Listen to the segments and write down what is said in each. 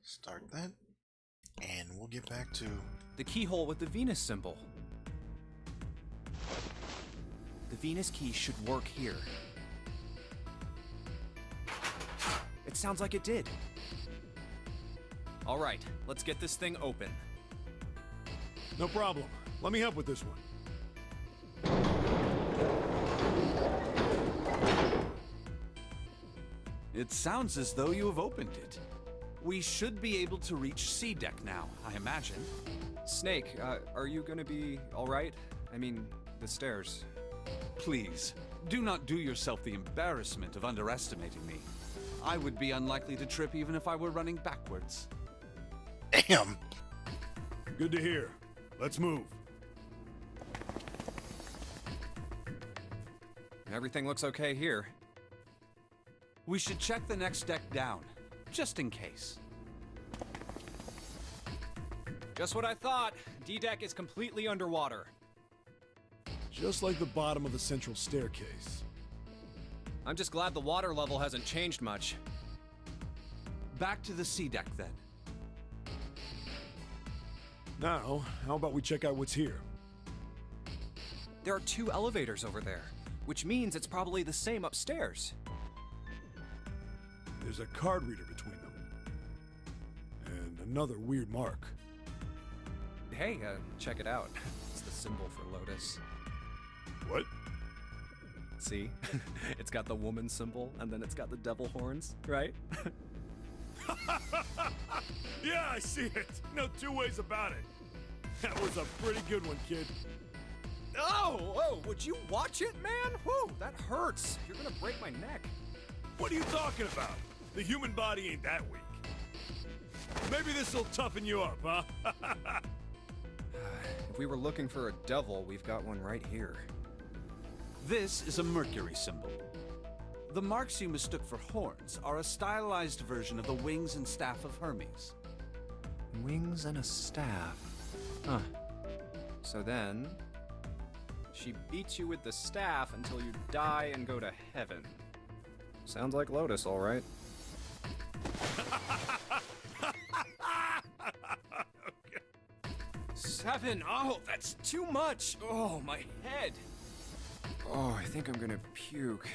Start that, and we'll get back to... The keyhole with the Venus symbol. The Venus key should work here. It sounds like it did. All right, let's get this thing open. No problem. Let me help with this one. It sounds as though you have opened it. We should be able to reach C deck now, I imagine. Snake, are you gonna be all right? I mean, the stairs. Please, do not do yourself the embarrassment of underestimating me. I would be unlikely to trip even if I were running backwards. Damn! Good to hear. Let's move. Everything looks okay here. We should check the next deck down, just in case. Just what I thought. D-deck is completely underwater. Just like the bottom of the central staircase. I'm just glad the water level hasn't changed much. Back to the C deck then. Now, how about we check out what's here? There are 2 elevators over there, which means it's probably the same upstairs. There's a card reader between them. And another weird mark. Hey, check it out. It's the symbol for Lotus. What? See? It's got the woman symbol, and then it's got the devil horns, right? Yeah, I see it. No two ways about it. That was a pretty good one, kid. Oh, would you watch it, man? Whew, that hurts. You're gonna break my neck. What are you talking about? The human body ain't that weak. Maybe this'll toughen you up, huh? If we were looking for a devil, we've got one right here. This is a Mercury symbol. The marks you mistook for horns are a stylized version of the wings and staff of Hermes. Wings and a staff. Huh. So then, she beats you with the staff until you die and go to heaven. Sounds like Lotus, all right. Okay. 7. Oh, that's too much. Oh, my head. Oh, I think I'm gonna puke.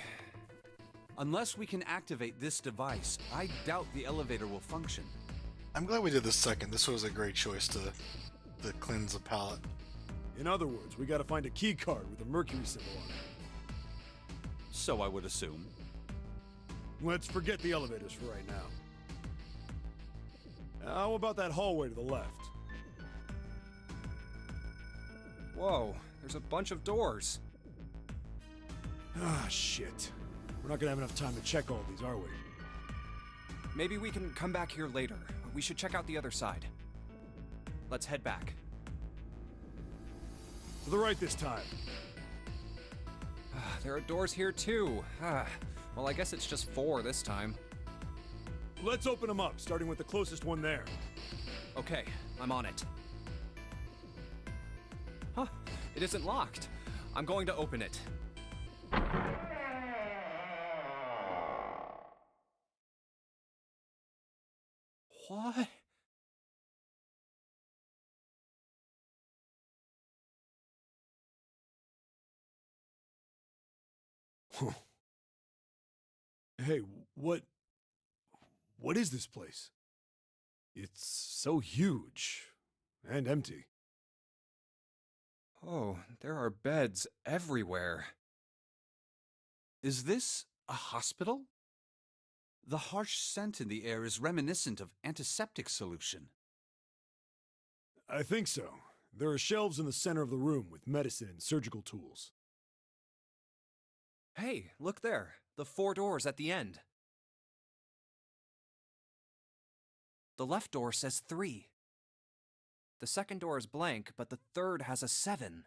Unless we can activate this device, I doubt the elevator will function. I'm glad we did this second. This was a great choice to cleanse the palate. In other words, we gotta find a key card with a Mercury symbol on it. So I would assume. Let's forget the elevators for right now. How about that hallway to the left? Whoa, there's a bunch of doors. Ah, shit. We're not gonna have enough time to check all these, are we? Maybe we can come back here later. We should check out the other side. Let's head back. To the right this time. There are doors here too. Well, I guess it's just 4 this time. Let's open them up, starting with the closest one there. Okay, I'm on it. Huh, it isn't locked. I'm going to open it. What? Hey, what is this place? It's so huge and empty. Oh, there are beds everywhere. Is this a hospital? The harsh scent in the air is reminiscent of antiseptic solution. I think so. There are shelves in the center of the room with medicine and surgical tools. Hey, look there. The 4 doors at the end. The left door says 3. The second door is blank, but the third has a 7.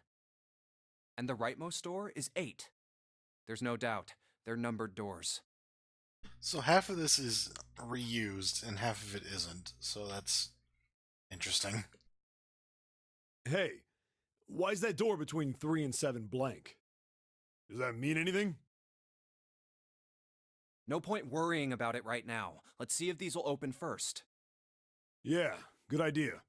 And the rightmost door is 8. There's no doubt. They're numbered doors. So half of this is reused and half of it isn't. So that's interesting. Hey, why is that door between 3 and 7 blank? Does that mean anything? No point worrying about it right now. Let's see if these will open first. Yeah, good idea.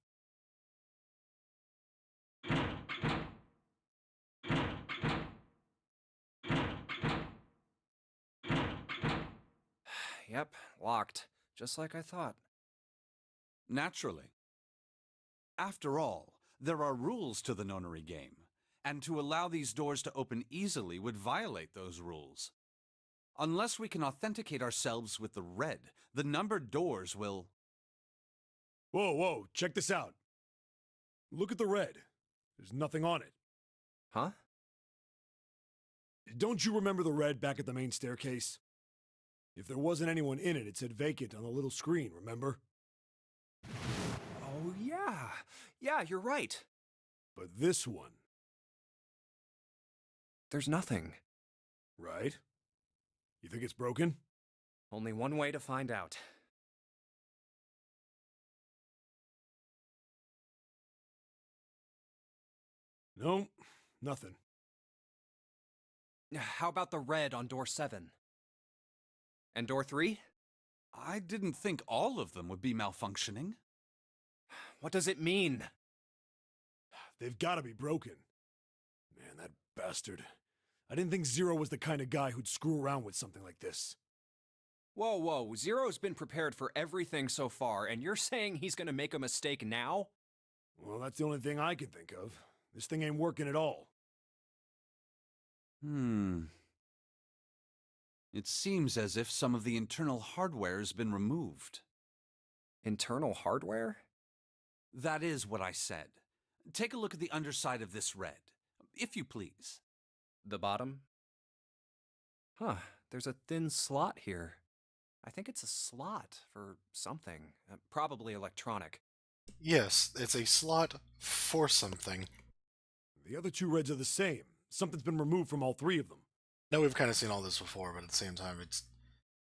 Yep, locked. Just like I thought. Naturally. After all, there are rules to the nonary game, and to allow these doors to open easily would violate those rules. Unless we can authenticate ourselves with the red, the numbered doors will... Whoa, whoa, check this out. Look at the red. There's nothing on it. Huh? Don't you remember the red back at the main staircase? If there wasn't anyone in it, it said vacant on the little screen, remember? Oh, yeah. Yeah, you're right. But this one, There's nothing. right? You think it's broken? Only one way to find out. No, nothing. How about the red on door 7? And door 3? I didn't think all of them would be malfunctioning. What does it mean? They've got to be broken. Man, that bastard. I didn't think Zero was the kind of guy who'd screw around with something like this. Whoa, whoa, Zero's been prepared for everything so far, and you're saying he's gonna make a mistake now? Well, that's the only thing I can think of. This thing ain't working at all. It seems as if some of the internal hardware has been removed. Internal hardware? That is what I said. Take a look at the underside of this red, if you please. The bottom? Huh, there's a thin slot here. I think it's a slot for something. Probably electronic. Yes, it's a slot for something. The other two reds are the same. Something's been removed from all three of them. Now, we've kind of seen all this before, but at the same time, it's,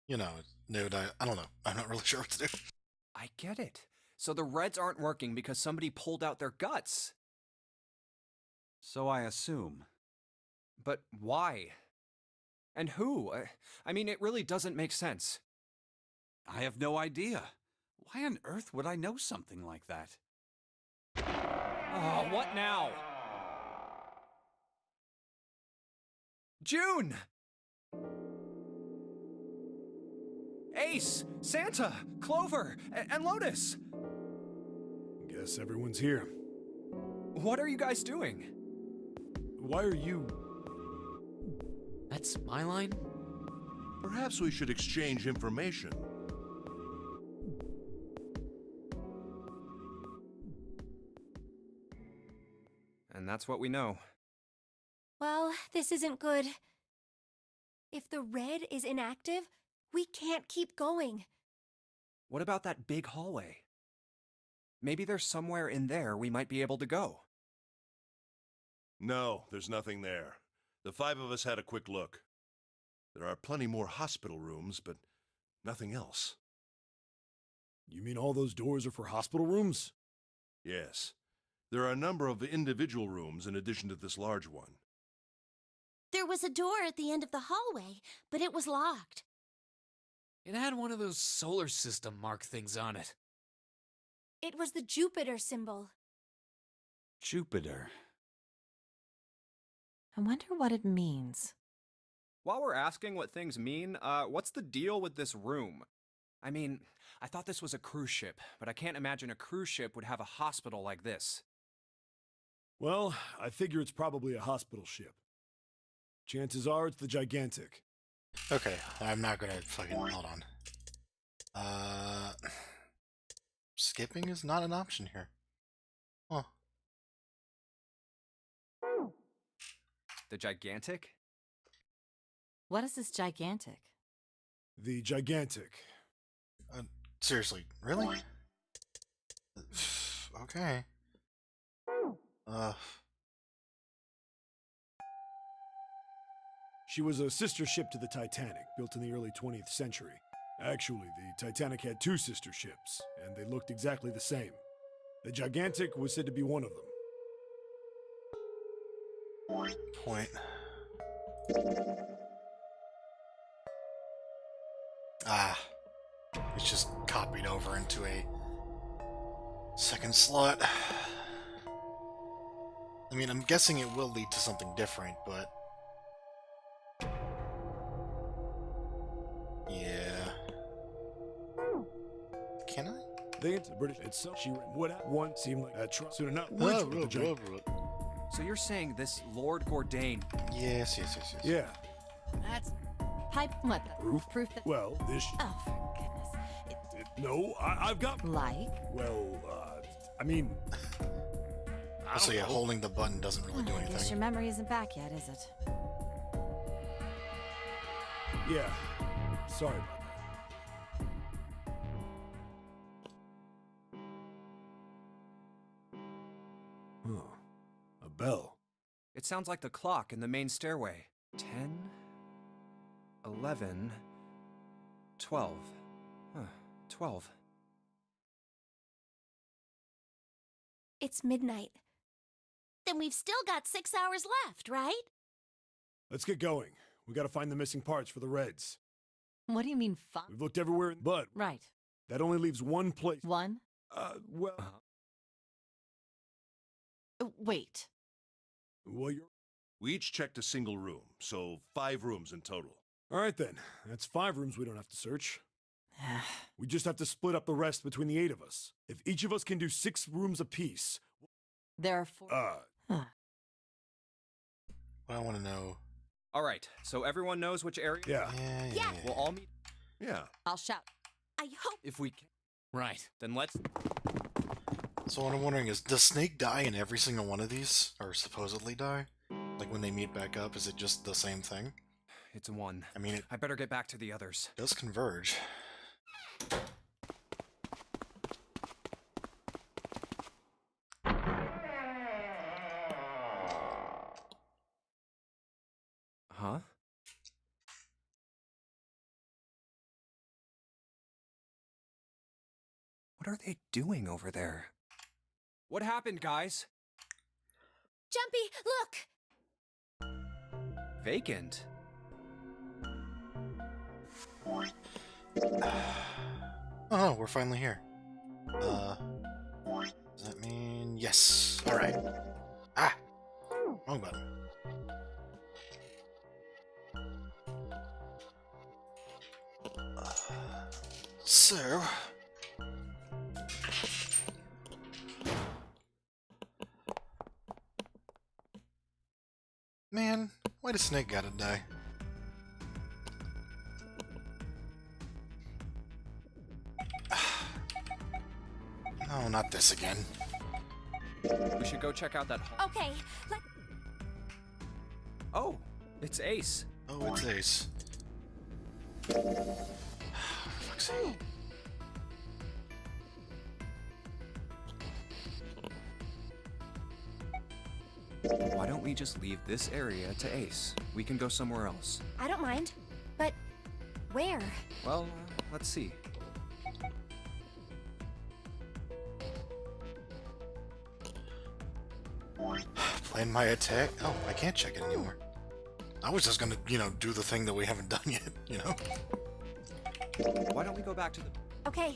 you know, no, I don't know. I'm not really sure what to do. I get it. So the reds aren't working because somebody pulled out their guts. So I assume. But why? And who? I mean, it really doesn't make sense. I have no idea. Why on earth would I know something like that? Oh, what now? June! Ace, Santa, Clover, and Lotus! Guess everyone's here. What are you guys doing? Why are you... That's my line? Perhaps we should exchange information. And that's what we know. Well, this isn't good. If the red is inactive, we can't keep going. What about that big hallway? Maybe there's somewhere in there we might be able to go. No, there's nothing there. The 5 of us had a quick look. There are plenty more hospital rooms, but nothing else. You mean all those doors are for hospital rooms? Yes. There are a number of individual rooms in addition to this large one. There was a door at the end of the hallway, but it was locked. It had one of those solar system mark things on it. It was the Jupiter symbol. Jupiter. I wonder what it means. While we're asking what things mean, what's the deal with this room? I mean, I thought this was a cruise ship, but I can't imagine a cruise ship would have a hospital like this. Well, I figure it's probably a hospital ship. Chances are it's the Gigantic. Okay, I'm not gonna fucking... Hold on. Skipping is not an option here. Huh. The Gigantic? What is this gigantic? The Gigantic. Seriously, really? Okay. She was a sister ship to the Titanic, built in the early 20th century. Actually, the Titanic had 2 sister ships, and they looked exactly the same. The Gigantic was said to be one of them. Point. It's just copied over into a Second slot. I mean, I'm guessing it will lead to something different, but... Yeah... Can I? They ain't the British. It's so she what one seemed like that soon enough. Oh, With the giant- So you're saying this Lord Gordain... Yes, yes, yes, yes. Yeah. That's pipe what? Proof? that. Well, this. Oh, for goodness. No, I've got. Like? Well, I mean. So yeah, holding the button doesn't really do I guess anything. your memory isn't back yet, is it? Yeah. Sorry about that. Huh. A bell. It sounds like the clock in the main stairway. 10, 11, 12. Huh, 12. It's midnight. Then we've still got 6 hours left, right? Let's get going. We gotta find the missing parts for the Reds. What do you mean fun? We've looked everywhere, but Right. that only leaves one place. One? Well, Wait. you're. We each checked a single room, so 5 rooms in total. All right then. That's 5 rooms we don't have to search. We just have to split up the rest between the 8 of us. If each of us can do 6 rooms apiece, There are 4. What I want to know... All right, so everyone knows which area? yeah. Yeah. We'll all meet Yeah. I'll shout. I hope. if we can. Right. Then let's... So what I'm wondering is, does Snake die in every single one of these? Or supposedly die? Like when they meet back up, is it just the same thing? It's a 1. I mean, it I better get back to the others. does converge. Huh? What are they doing over there? What happened, guys? Jumpy, look! Vacant. Oh, we're finally here. Does that mean... Yes! Alright. Ah! Wrong button. So... Man, why does Snake gotta die? No, not this again. We should go check out that hall. Okay, let. Oh, it's Ace. Oh, it's Ace. For fuck's sake. Why don't we just leave this area to Ace? We can go somewhere else. I don't mind. But where? Well, let's see. Plan my attack? Oh, I can't check it anymore. I was just gonna, do the thing that we haven't done yet, Why don't we go back to the... Okay,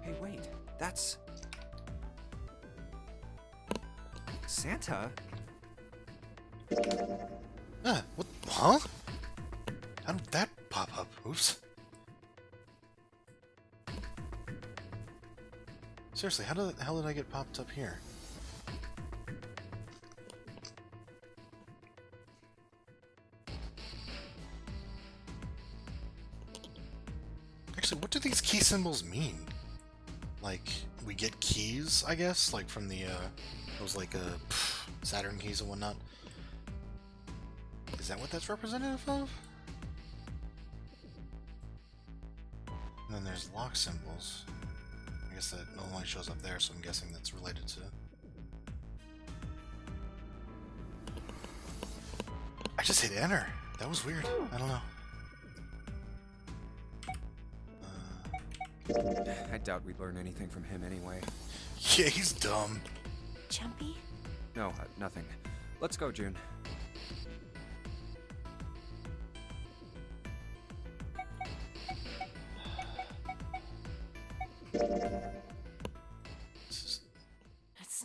Hey, wait. That's... Santa? What? Huh? How did that pop up? Oops. Seriously, how the hell did I get popped up here? Actually, what do these key symbols mean? Like, we get keys, I guess? Like from the, those like, Saturn keys and whatnot? Is that what that's representative of? And then there's lock symbols. I guess that only shows up there, so I'm guessing that's related to... I just hit enter. That was weird. I don't know. I doubt we'd learn anything from him anyway. Yeah, he's dumb. Jumpy? No, nothing. Let's go, June.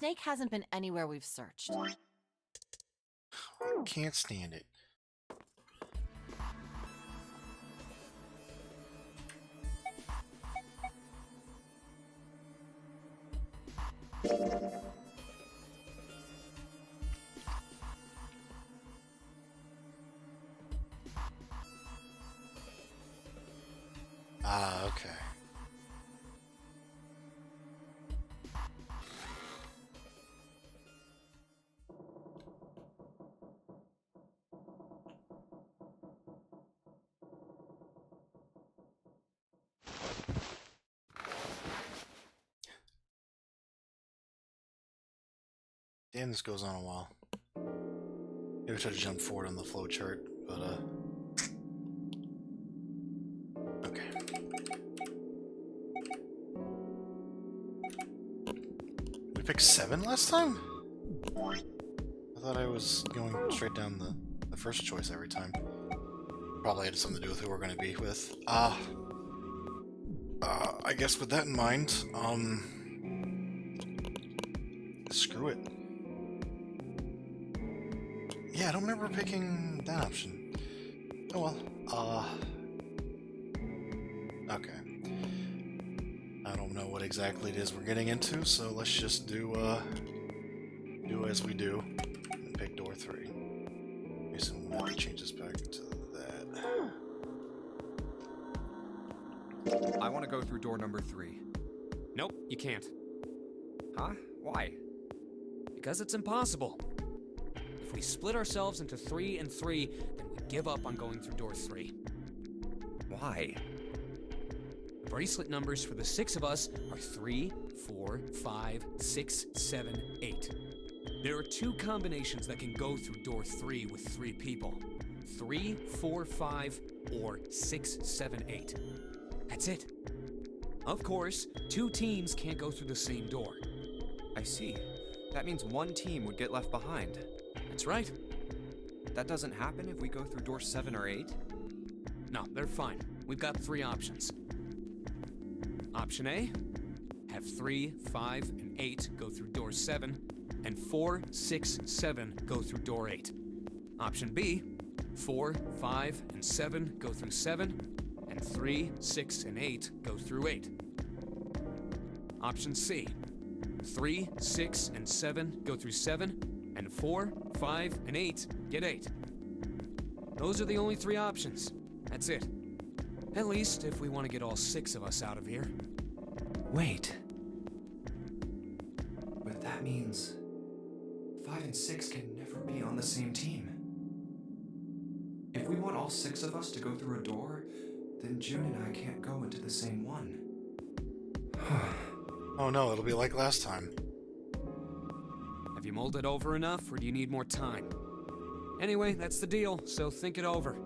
snake hasn't been anywhere we've searched. I can't stand it. Ah, okay. Damn, this goes on a while. Maybe try to jump forward on the flow chart, but okay. We picked 7 last time? I thought I was going straight down the first choice every time. Probably had something to do with who we're gonna be with. I guess with that in mind, screw it. Yeah, I don't remember picking that option. Oh well. Okay. I don't know what exactly it is we're getting into, so let's just do as we do and pick door 3. Okay, so we'll have to change this back to that. I want to go through door number 3. Nope, you can't. Huh? Why? Because it's impossible. If we split ourselves into 3 and 3, then we give up on going through door 3. Why? The bracelet numbers for the 6 of us are 3, 4, 5, 6, 7, 8. There are 2 combinations that can go through door 3 with 3 people. 3, 4, 5, or 6, 7, 8. That's it. Of course, 2 teams can't go through the same door. I see. That means one team would get left behind. That's right. That doesn't happen if we go through door 7 or 8? No, they're fine. We've got 3 options. Option A, have 3, 5, and 8 go through door 7, and 4, 6, 7 go through door 8. Option B, 4, 5, and 7 go through 7, and 3, 6, and 8 go through 8. Option C, 3, 6, and 7 go through 7, and 4, 5, and 8 get 8. Those are the only 3 options. That's it. At least if we want to get all 6 of us out of here. Wait. But that means 5 and 6 can never be on the same team. If we want all 6 of us to go through a door, then June and I can't go into the same one. Oh no, it'll be like last time. Have you mulled it over enough, or do you need more time? Anyway, that's the deal, so think it over.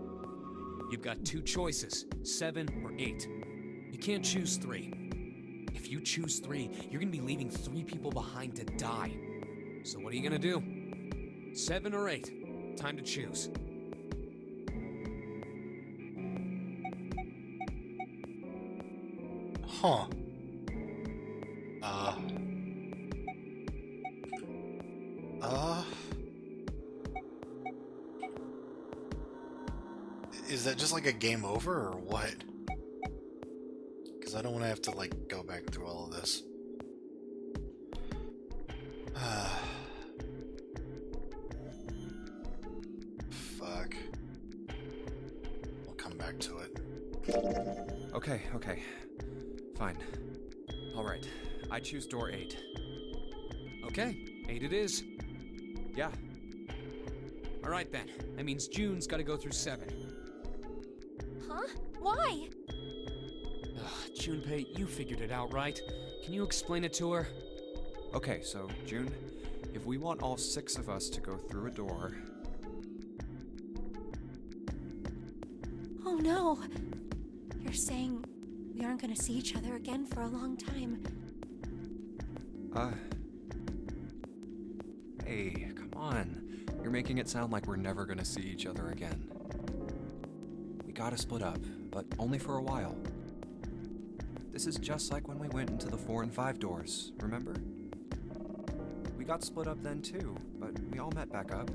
You've got 2 choices, 7 or 8. You can't choose 3. If you choose 3, you're gonna be leaving 3 people behind to die. So what are you gonna do? 7 or 8? Time to choose. Huh. Is that just like a game over or what? Because I don't want to have to like go back through all of this. Fuck. We'll come back to it. Okay. Fine. Alright, I choose door 8. Okay, 8 it is. Yeah. Alright then, that means June's gotta go through 7. Huh? Why? Ugh, Junpei, you figured it out, right? Can you explain it to her? Okay, so, June, if we want all 6 of us to go through a door... Oh no. You're saying we aren't gonna see each other again for a long time. Hey, come on. You're making it sound like we're never gonna see each other again. We gotta split up, but only for a while. This is just like when we went into the 4 and 5 doors, remember? got split up then too, but we all met back up.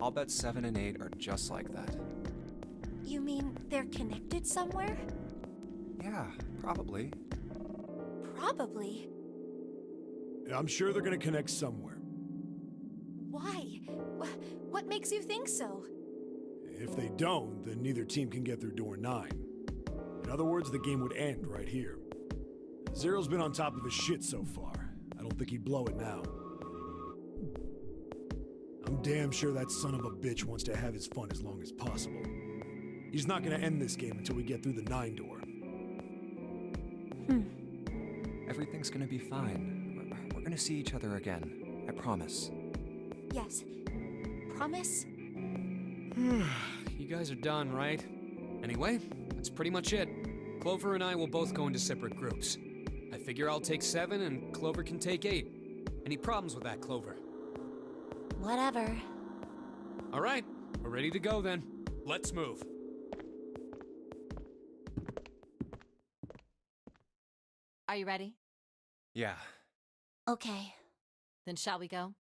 I'll bet 7 and 8 are just like that. You mean they're connected somewhere? Yeah, probably. Probably. I'm sure they're gonna connect somewhere. Why? What makes you think so? If they don't, then neither team can get through door 9. In other words, the game would end right here. Zero's been on top of his shit so far. I don't think he'd blow it now. I'm damn sure that son of a bitch wants to have his fun as long as possible. He's not gonna end this game until we get through the 9 door. Everything's gonna be fine. We're gonna see each other again. I promise. Yes. Promise? You guys are done, right? Anyway, that's pretty much it. Clover and I will both go into separate groups. I figure I'll take 7 and Clover can take 8. Any problems with that, Clover? Whatever. All right, we're ready to go then. Let's move. Are you ready? Yeah. Okay. Then shall we go?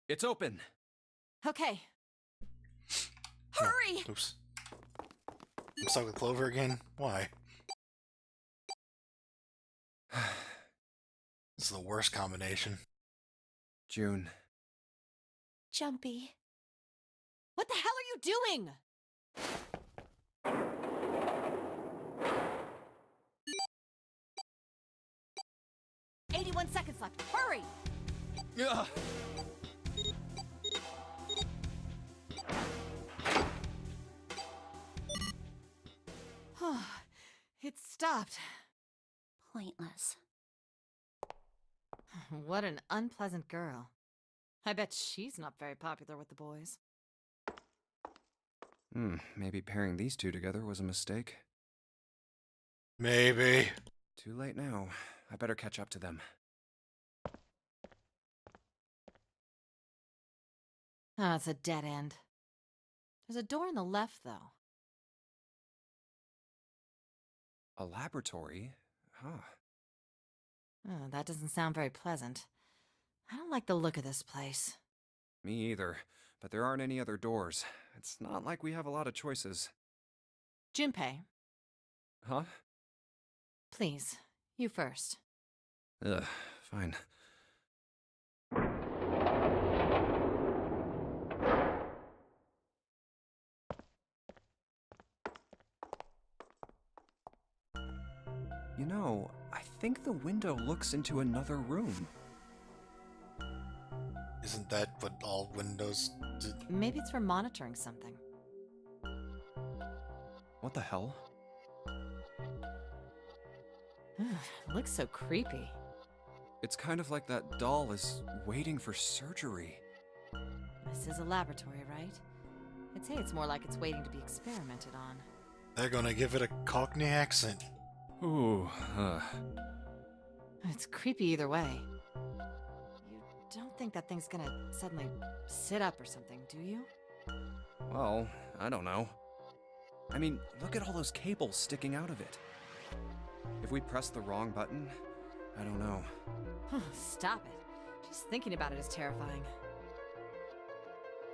It's open. Okay. Oh, Hurry! oops. I'm stuck with Clover again? Why? This is the worst combination. June. Jumpy. What the hell are you doing? 81 seconds left. Hurry! Ugh. It stopped. Pointless. What an unpleasant girl. I bet she's not very popular with the boys. Maybe pairing these two together was a mistake. Maybe. Too late now. I better catch up to them. Oh, it's a dead end. There's a door on the left, though. A laboratory? Huh. Oh, that doesn't sound very pleasant. I don't like the look of this place. Me either. But there aren't any other doors. It's not like we have a lot of choices. Junpei, Huh? please, you first. Ugh, fine. You know, I think the window looks into another room. Isn't that what all windows do? Maybe it's for monitoring something. What the hell? It looks so creepy. It's kind of like that doll is waiting for surgery. This is a laboratory, right? I'd say it's more like it's waiting to be experimented on. They're gonna give it a Cockney accent. Ooh, It's creepy either way. You don't think that thing's gonna suddenly sit up or something, do you? well, I don't know. I mean, look at all those cables sticking out of it. If we press the wrong button, I don't know. Stop it. Just thinking about it is terrifying.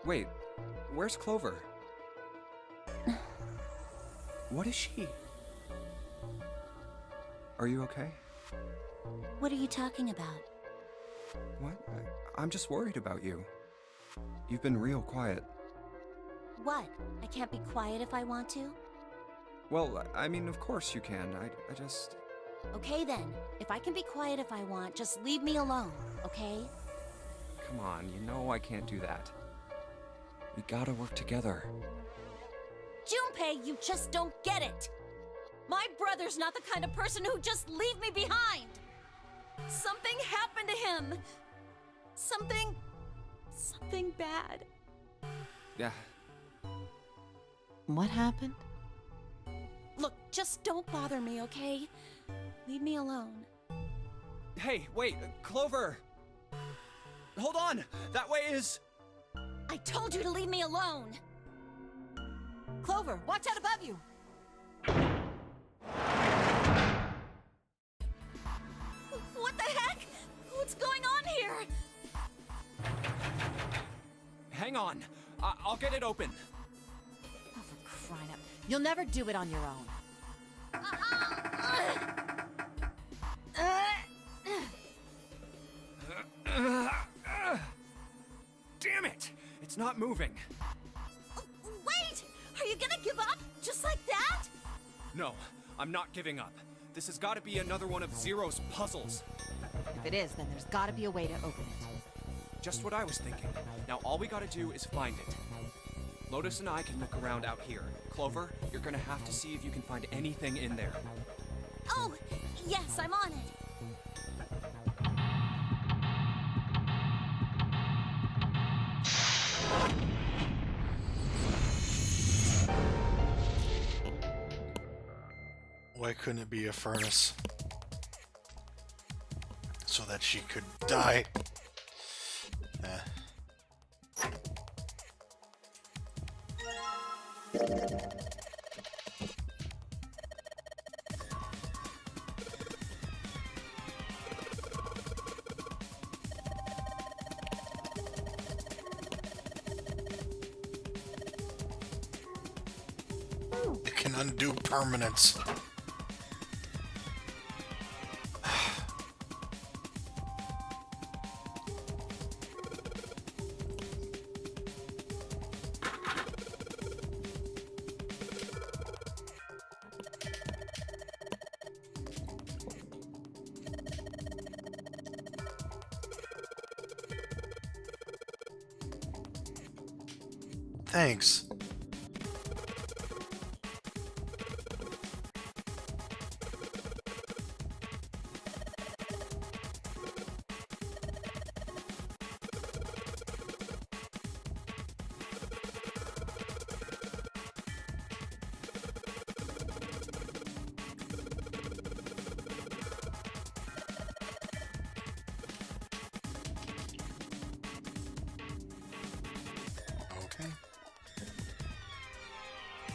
Wait, where's Clover? What is she? Are you okay? What are you talking about? What? I'm just worried about you. You've been real quiet. What? I can't be quiet if I want to? Well, I mean, of course you can. I just... Okay then. If I can be quiet if I want, just leave me alone, okay? Come on, you know I can't do that. We gotta work together. Junpei, you just don't get it! My brother's not the kind of person who'd just leave me behind! Something happened to him! Something bad. Yeah. What happened? Look, just don't bother me, okay? Leave me alone. Hey, wait, Clover! Hold on! That way is... I told you to leave me alone! Clover, watch out above you! What's going on here? Hang on. I'll get it open. Oh, for crying out. You'll never do it on your own. Damn it! It's not moving. Wait! Are you gonna give up? Just like that? No, I'm not giving up. This has got to be another one of Zero's puzzles. If it is, then there's gotta be a way to open it. Just what I was thinking. Now all we gotta do is find it. Lotus and I can look around out here. Clover, you're gonna have to see if you can find anything in there. Oh, yes, I'm on it. Why couldn't it be a furnace? So that she could die. It can undo permanence. Thanks. Okay.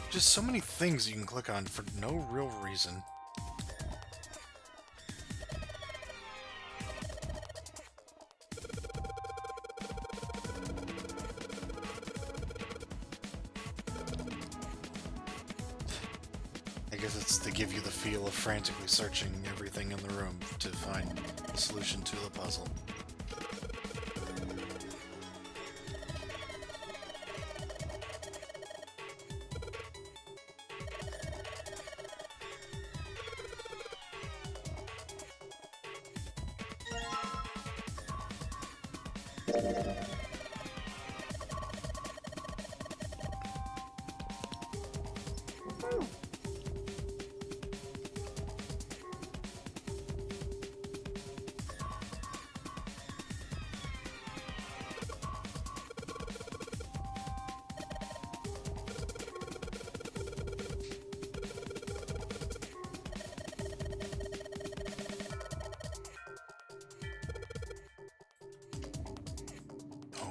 Just so many things you can click on for no real reason. I guess it's to give you the feel of frantically searching everything in the room to find the solution to the puzzle.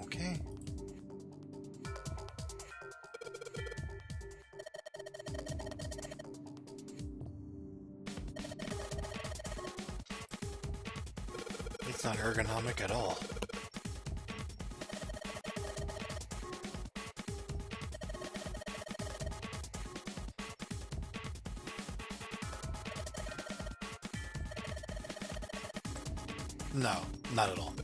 Okay. It's not ergonomic at all. No, not at all.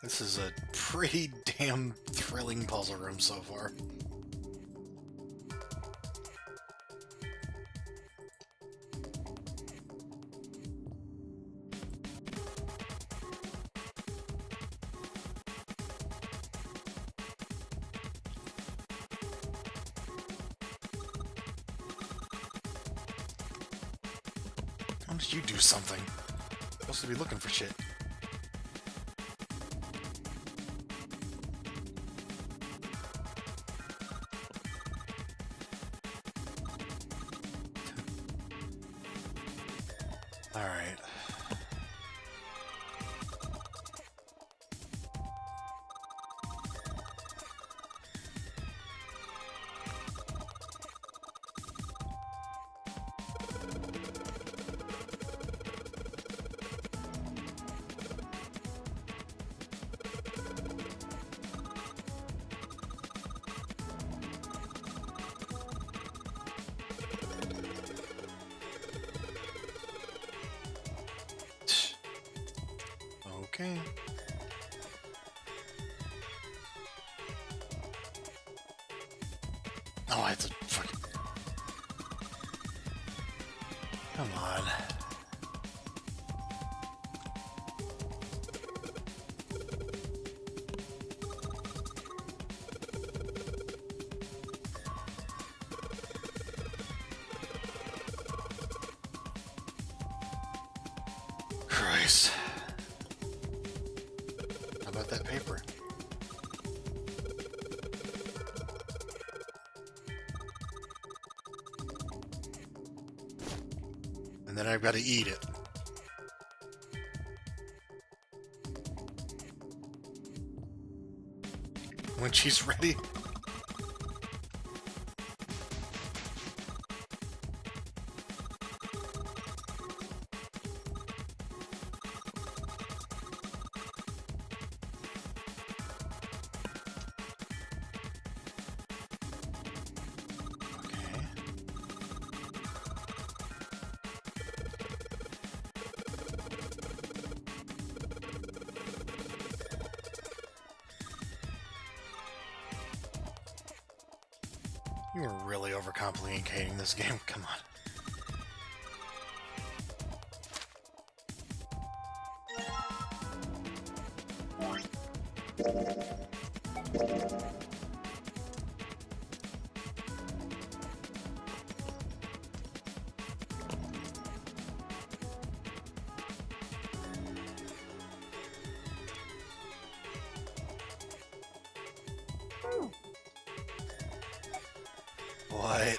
This is a pretty damn thrilling puzzle room so far. How did you do something? Supposed to be looking for shit. All right. Okay. Oh, I have to fucking... Come on. Christ. How about that paper? And then I've got to eat it. When she's ready. Okay. You were really overcomplicating this game. Come on. What?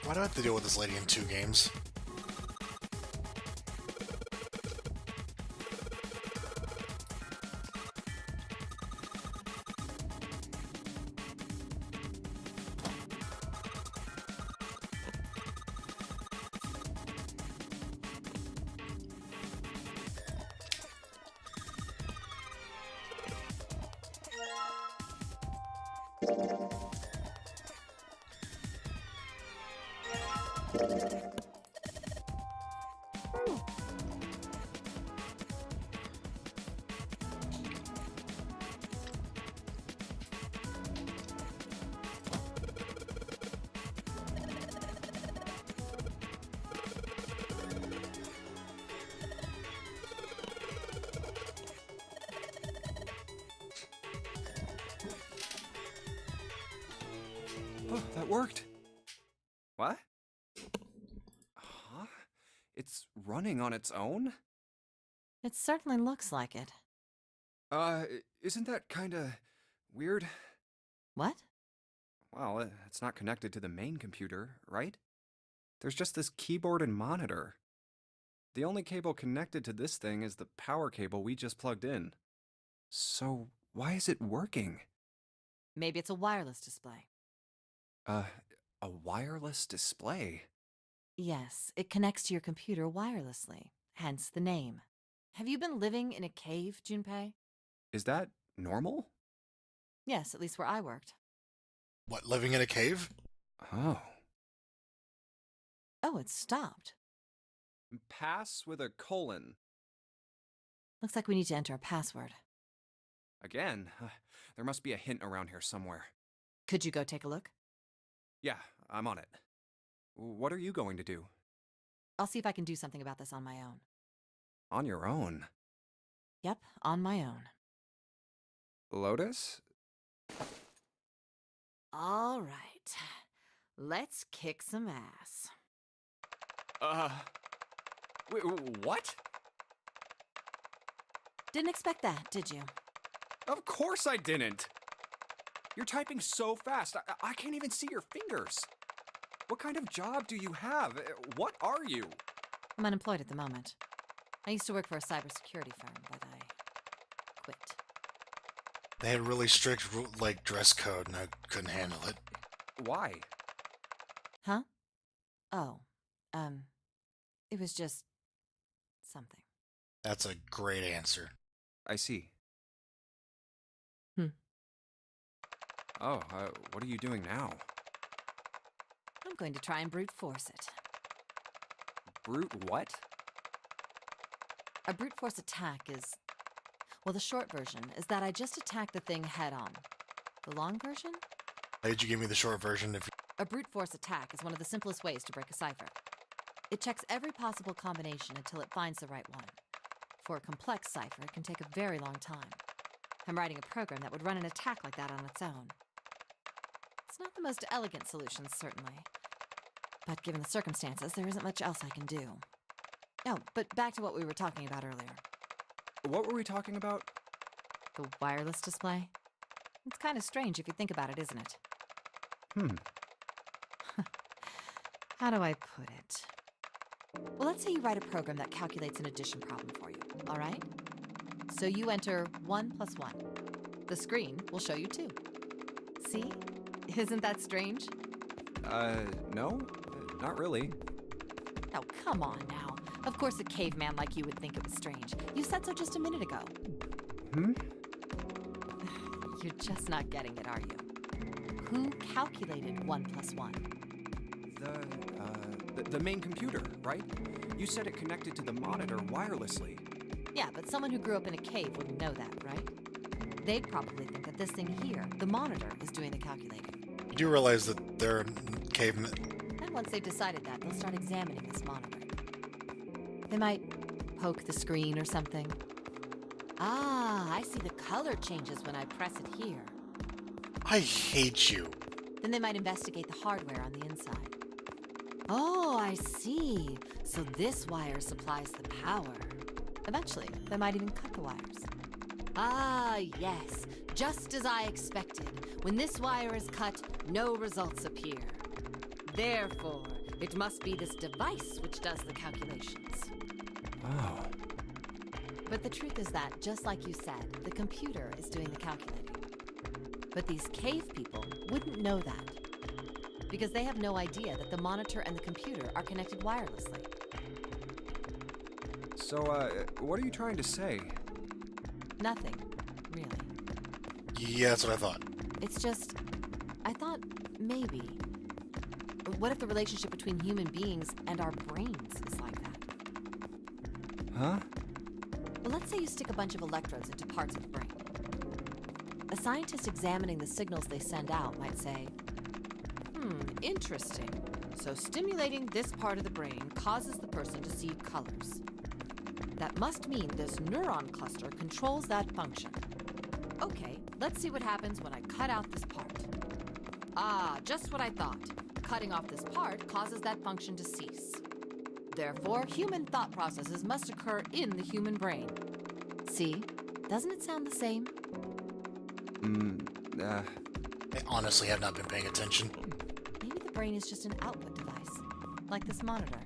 Why do I have to deal with this lady in 2 games? Oh, that worked. What? Huh? It's running on its own? It certainly looks like it. Isn't that kinda weird? What? Well, it's not connected to the main computer, right? There's just this keyboard and monitor. The only cable connected to this thing is the power cable we just plugged in. So, why is it working? Maybe it's a wireless display. A wireless display? Yes, it connects to your computer wirelessly, hence the name. Have you been living in a cave, Junpei? Is that normal? Yes, at least where I worked. What, living in a cave? Oh. Oh, it stopped. Pass with a colon. Looks like we need to enter a password. Again, there must be a hint around here somewhere. Could you go take a look? Yeah, I'm on it. What are you going to do? I'll see if I can do something about this on my own. On your own? Yep, on my own. Lotus? All right. Let's kick some ass. Wait, what? Didn't expect that, did you? Of course I didn't! You're typing so fast, I can't even see your fingers. What kind of job do you have? What are you? I'm unemployed at the moment. I used to work for a cybersecurity firm, but I quit. They had really strict, dress code, and I couldn't handle it. Why? Huh? Oh, it was just something. That's a great answer. I see. Hmm. Oh, what are you doing now? I'm going to try and brute force it. Brute what? A brute force attack is... Well, the short version is that I just attack the thing head on. The long version? Why did you give me the short version? A brute force attack is one of the simplest ways to break a cipher. It checks every possible combination until it finds the right one. For a complex cipher, it can take a very long time. I'm writing a program that would run an attack like that on its own. It's not the most elegant solution, certainly. But given the circumstances, there isn't much else I can do. Oh, but back to what we were talking about earlier. What were we talking about? The wireless display? It's kind of strange if you think about it, isn't it? How do I put it? Well, let's say you write a program that calculates an addition problem for you, all right? So you enter 1 + 1. The screen will show you 2. See? Isn't that strange? No, not really. Oh, come on now. Of course a caveman like you would think it was strange. You said so just a minute ago. You're just not getting it, are you? Who calculated 1 + 1? The main computer, right? You said it connected to the monitor wirelessly. Yeah, but someone who grew up in a cave wouldn't know that, right? They'd probably think that this thing here, the monitor, is doing the calculating. You do realize that they're cavemen. And once they've decided that, they'll start examining this monitor. They might poke the screen or something. Ah, I see the color changes when I press it here. I hate you. Then they might investigate the hardware on the inside. Oh, I see. So this wire supplies the power. Eventually, they might even cut the wires. Ah, yes. Just as I expected. When this wire is cut, no results appear. Therefore, it must be this device which does the calculations. Oh. But the truth is that, just like you said, the computer is doing the calculating. But these cave people wouldn't know that. Because they have no idea that the monitor and the computer are connected wirelessly. So, what are you trying to say? Nothing, really. Yeah, that's what I thought. It's just, I thought maybe. What if the relationship between human beings and our brains is like that? Huh? Well, let's say you stick a bunch of electrodes into parts of the brain. A scientist examining the signals they send out might say, interesting. So stimulating this part of the brain causes the person to see colors. That must mean this neuron cluster controls that function. Okay, let's see what happens when I cut out this part. Ah, just what I thought. Cutting off this part causes that function to cease. Therefore, human thought processes must occur in the human brain. See? Doesn't it sound the same? I honestly have not been paying attention. Maybe the brain is just an output device, like this monitor.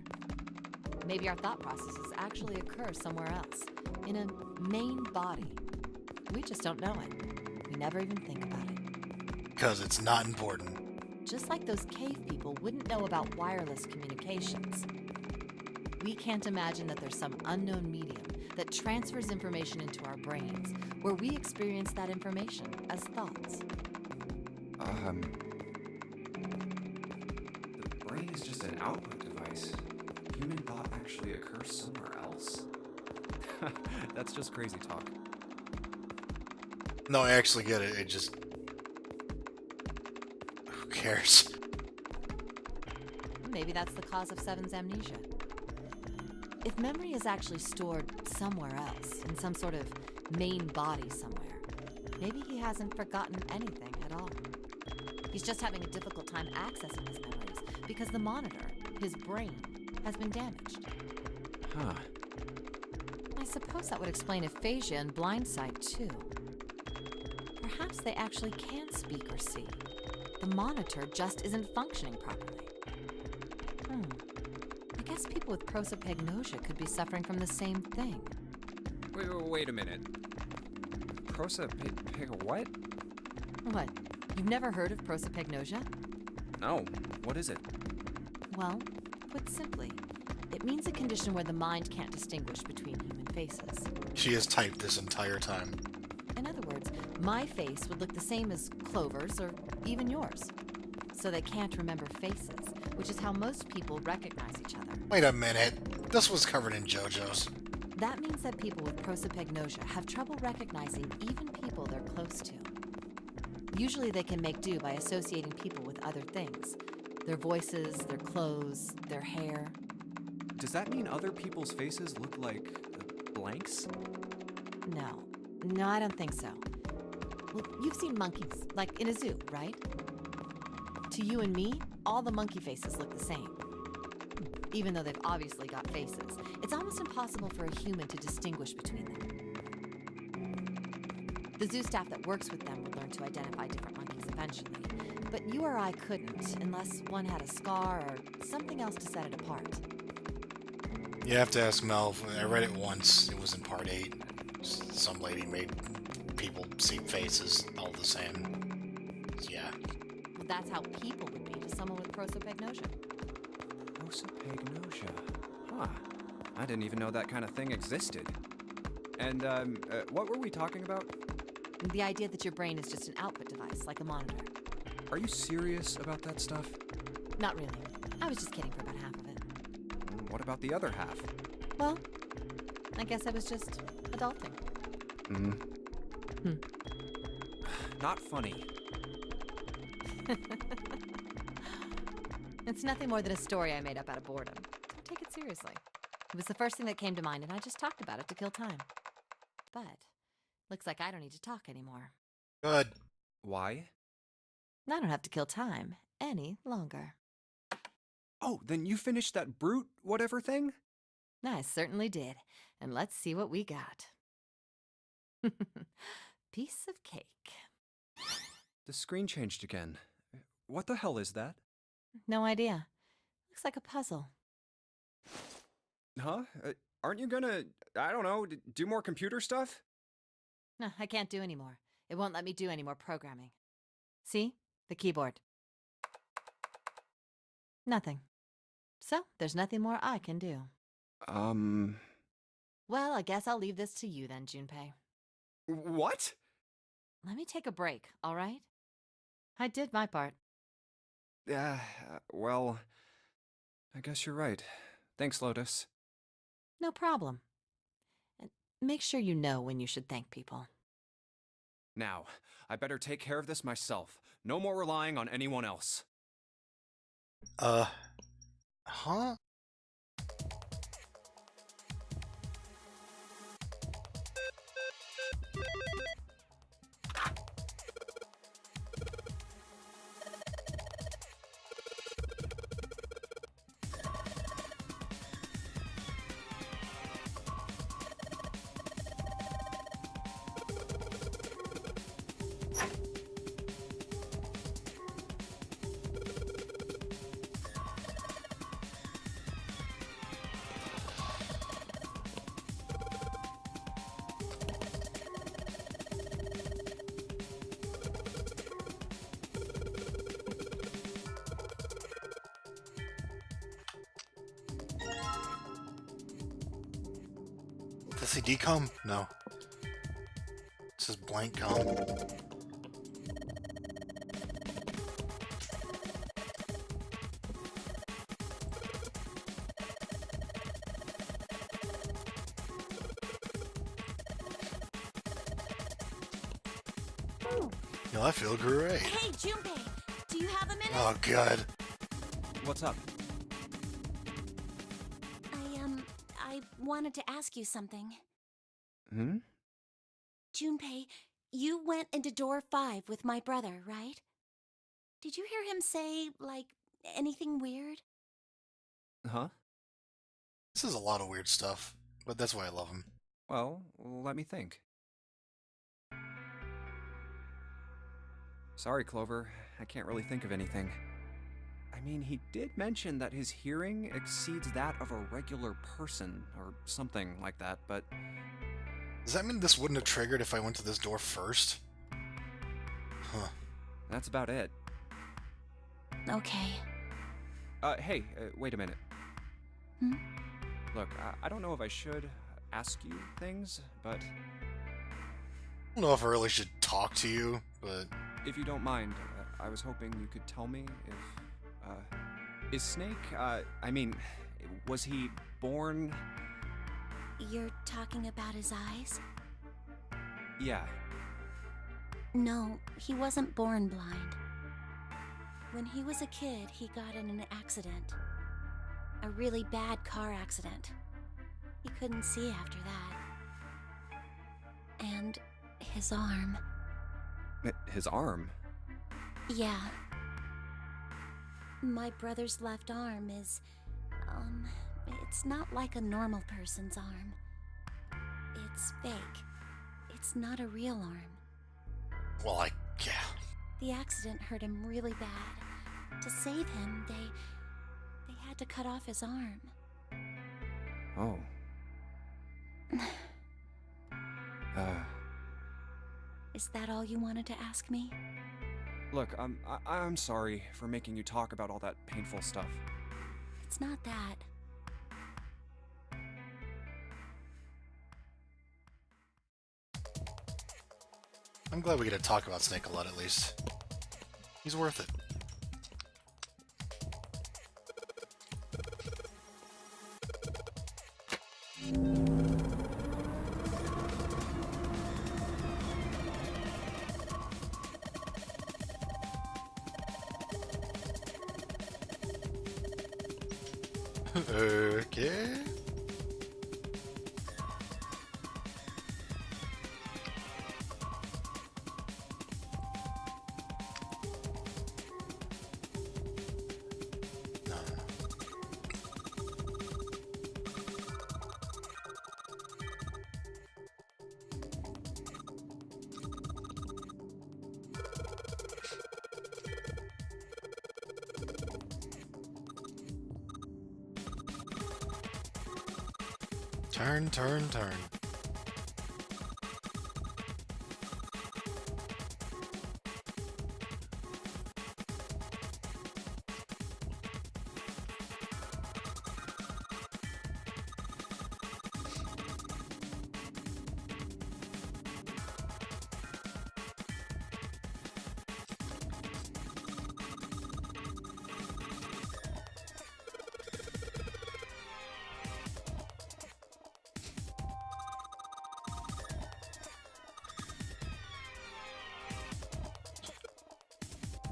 Maybe our thought processes actually occur somewhere else, in a main body. We just don't know it. We never even think about it. Because it's not important. Just like those cave people wouldn't know about wireless communications. We can't imagine that there's some unknown medium that transfers information into our brains, where we experience that information as thoughts. The brain is just an output device. Human thought actually occurs somewhere else? That's just crazy talk. No, I actually get it. It just... Who cares? Maybe that's the cause of Seven's amnesia. If memory is actually stored somewhere else, in some sort of main body somewhere, maybe he hasn't forgotten anything at all. He's just having a difficult time accessing his memories because the monitor, his brain, has been damaged. Huh. I suppose that would explain aphasia and blindsight, too. Perhaps they actually can speak or see. The monitor just isn't functioning properly. I guess people with prosopagnosia could be suffering from the same thing. Wait a minute. What? What? You've never heard of prosopagnosia? No. What is it? Well, put simply, it means a condition where the mind can't distinguish between human faces. She has typed this entire time. In other words, my face would look the same as Clover's or even yours. So they can't remember faces, which is how most people recognize each other. Wait a minute. This was covered in JoJo's. That means that people with prosopagnosia have trouble recognizing even people they're close to. Usually they can make do by associating people with other things. Their voices, their clothes, their hair. Does that mean other people's faces look like blanks? No, I don't think so. Well, you've seen monkeys, like in a zoo, right? To you and me, all the monkey faces look the same. Even though they've obviously got faces, it's almost impossible for a human to distinguish between them. The zoo staff that works with them would learn to identify different monkeys eventually, but you or I couldn't unless one had a scar or something else to set it apart. You have to ask Mel. I read it once. It was in part 8. Some lady made people see faces all the same. Yeah. Well, that's how people would be to someone with prosopagnosia. Prosopagnosia. Huh. I didn't even know that kind of thing existed. And, what were we talking about? The idea that your brain is just an output device, like a monitor. Are you serious about that stuff? Not really. I was just kidding for about half of it. What about the other half? Well, I guess I was just adulting. Not funny. It's nothing more than a story I made up out of boredom. Don't take it seriously. It was the first thing that came to mind, and I just talked about it to kill time. But looks like I don't need to talk anymore. Good. Why? I don't have to kill time any longer. Oh, then you finished that brute whatever thing? I certainly did. And let's see what we got. Piece of cake. The screen changed again. What the hell is that? No idea. Looks like a puzzle. Huh? Aren't you gonna, I don't know, do more computer stuff? No, I can't do anymore. It won't let me do any more programming. See? The keyboard. Nothing. So, there's nothing more I can do. Well, I guess I'll leave this to you then, Junpei. What? Let me take a break, all right? I did my part. Well, I guess you're right. Thanks, Lotus. No problem. And make sure you know when you should thank people. Now, I better take care of this myself. No more relying on anyone else. Huh? Does it say decom? No. It says blank com. Yo, I feel great. Hey, Junpei, do you have a minute? Oh, God. What's up? I wanted to ask you something. Hmm? Junpei, you went into door 5 with my brother, right? Did you hear him say, like, anything weird? Huh? This is a lot of weird stuff, but that's why I love him. Well, let me think. Sorry, Clover. I can't really think of anything. I mean, he did mention that his hearing exceeds that of a regular person, or something like that, but... Does that mean this wouldn't have triggered if I went to this door first? Huh. That's about it. Okay. Hey, wait a minute. Hmm? Look, I don't know if I should ask you things, but I don't know if I really should talk to you, but... if you don't mind, I was hoping you could tell me if, is Snake, I mean, was he born... You're talking about his eyes? Yeah. No, he wasn't born blind. When he was a kid, he got in an accident. A really bad car accident. He couldn't see after that. And his arm. His arm? Yeah. My brother's left arm is, it's not like a normal person's arm. It's fake. It's not a real arm. Well, yeah. The accident hurt him really bad. To save him, they had to cut off his arm. Oh. Is that all you wanted to ask me? Look, I'm sorry for making you talk about all that painful stuff. It's not that. I'm glad we get to talk about Snake a lot, at least. He's worth it. Okay. No. Turn, turn, turn.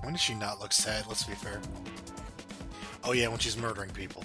When does she not look sad? Let's be fair. Oh yeah, when she's murdering people.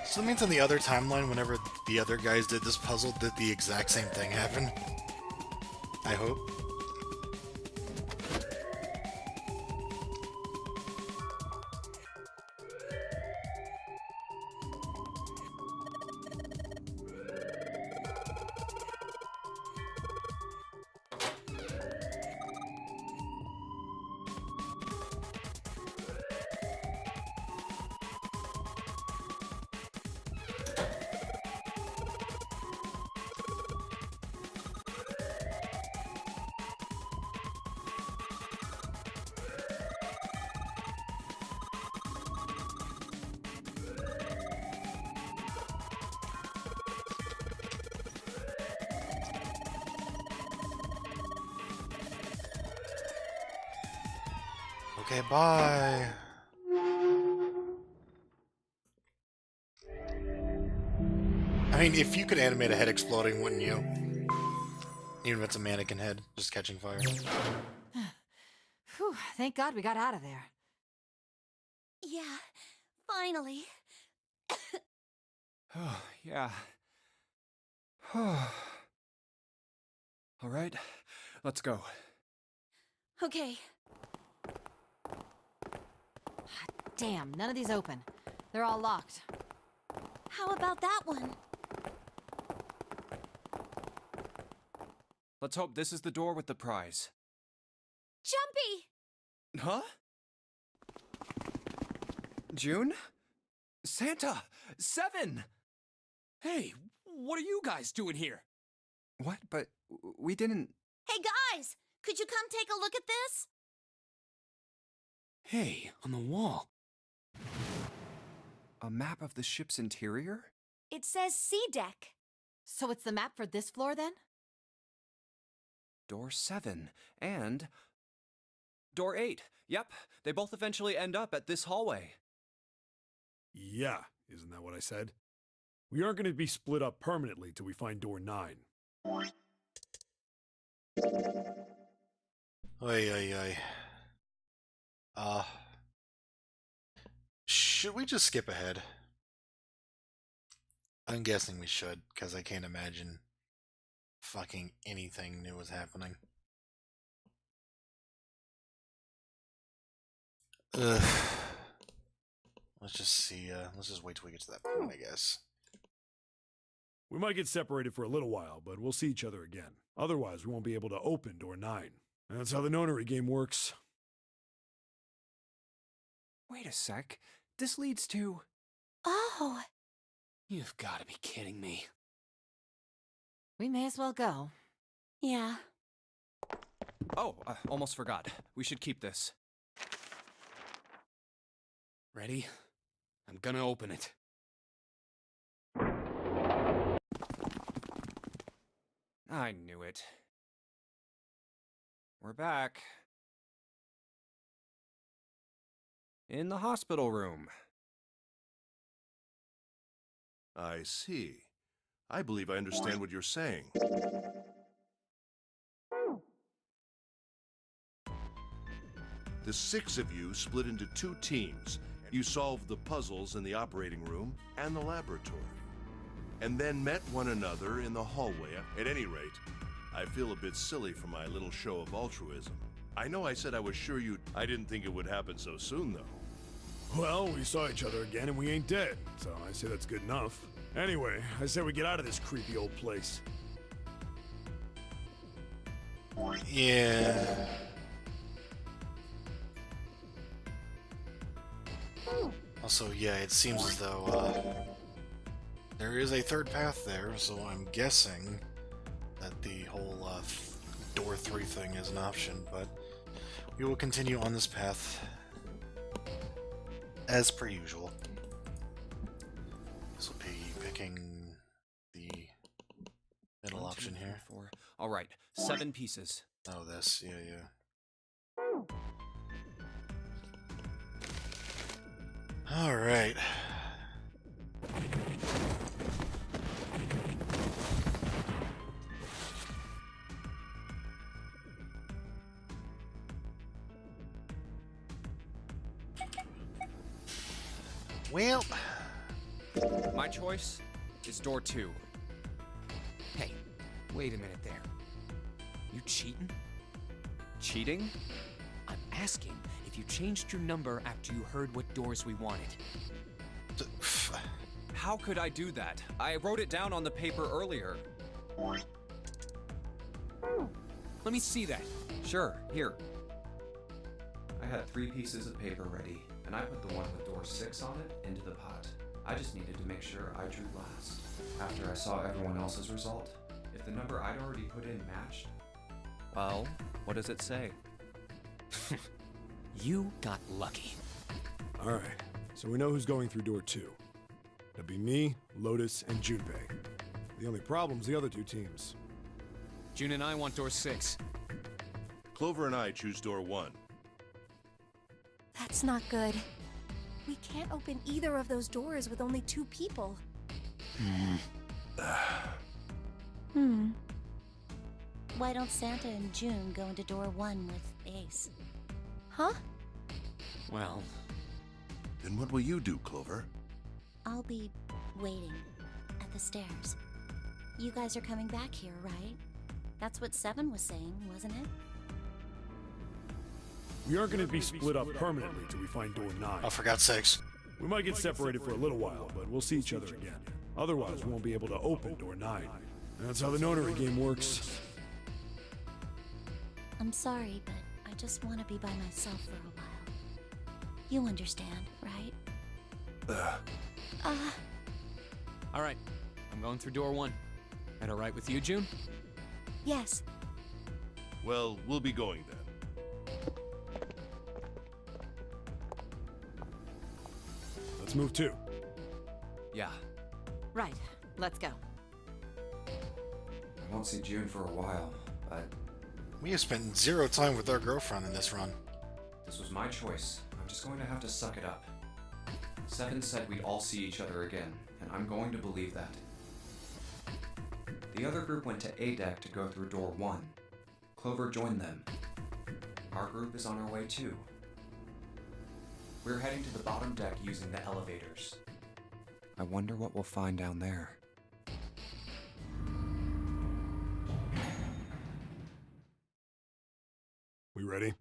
So that means in the other timeline, whenever the other guys did this puzzle, did the exact same thing happen? I hope. Okay, bye. I mean, if you could animate a head exploding, wouldn't you? Even if it's a mannequin head just catching fire. Whew, thank God we got out of there. Yeah, finally. Oh, yeah. All right, let's go. Okay. Damn, none of these open. They're all locked. How about that one? Let's hope this is the door with the prize. Jumpy! Huh? June? Santa! 7! Hey, what are you guys doing here? What? But we didn't... Hey guys! Could you come take a look at this? Hey, on the wall. A map of the ship's interior? It says C deck. So it's the map for this floor then? Door 7. And... Door 8. Yep, they both eventually end up at this hallway. Yeah, isn't that what I said? We aren't going to be split up permanently till we find door 9. Oy, oy, oy. Should we just skip ahead? I'm guessing we should, because I can't imagine fucking anything new is happening. Ugh. Let's just see, let's just wait till we get to that point, I guess. We might get separated for a little while, but we'll see each other again. Otherwise, we won't be able to open door 9. That's how the nonary game works. Wait a sec. This leads to... Oh. You've got to be kidding me. We may as well go. Yeah. Oh, almost forgot. We should keep this. Ready? I'm gonna open it. I knew it. We're back. In the hospital room. I see. I believe I understand what you're saying. The 6 of you split into 2 teams. You solved the puzzles in the operating room and the laboratory, and then met one another in the hallway. At any rate, I feel a bit silly for my little show of altruism. I know I said I was sure you'd... I didn't think it would happen so soon, though. Well, we saw each other again and we ain't dead, so I say that's good enough. Anyway, I say we get out of this creepy old place. Yeah. Also, yeah, it seems as though, there is a third path there, so I'm guessing that the whole, door 3 thing is an option, but we will continue on this path as per usual. This will be picking the middle 1, 2, option 3, here. 4. All right, 7 pieces. Oh, this, yeah, yeah. All right. Well, My choice is door 2. Hey, wait a minute there. You cheating? Cheating? I'm asking if you changed your number after you heard what doors we wanted. How could I do that? I wrote it down on the paper earlier. Let me see that. Sure, here. I had 3 pieces of paper ready, and I put the one with door 6 on it into the pot. I just needed to make sure I drew last. After I saw everyone else's result, if the number I'd already put in matched, well, what does it say? You got lucky. Alright, so we know who's going through door 2. That'd be me, Lotus, and Junpei. The only problem's the other 2 teams. June and I want door 6. Clover and I choose door 1. That's not good. We can't open either of those doors with only 2 people. Why don't Santa and June go into door 1 with Ace? Huh? Well, Then what will you do, Clover? I'll be waiting at the stairs. You guys are coming back here, right? That's what 7 was saying, wasn't it? We aren't going to be split up permanently till we find door 9. Oh, for God's sakes. We might get separated for a little while, but we'll see each other again. Otherwise, we won't be able to open door 9. That's how the nonary game works. I'm sorry, but I just want to be by myself for a while. You understand, right? all right. I'm going through door 1. That all right with you, June? Yes. Well, we'll be going then. Let's move too. Yeah. Right, let's go. I won't see June for a while, but We have spent 0 time with our girlfriend in this run. this was my choice. I'm just going to have to suck it up. 7 said we'd all see each other again, and I'm going to believe that. The other group went to A deck to go through door 1. Clover joined them. Our group is on our way too. We're heading to the bottom deck using the elevators. I wonder what we'll find down there. We ready?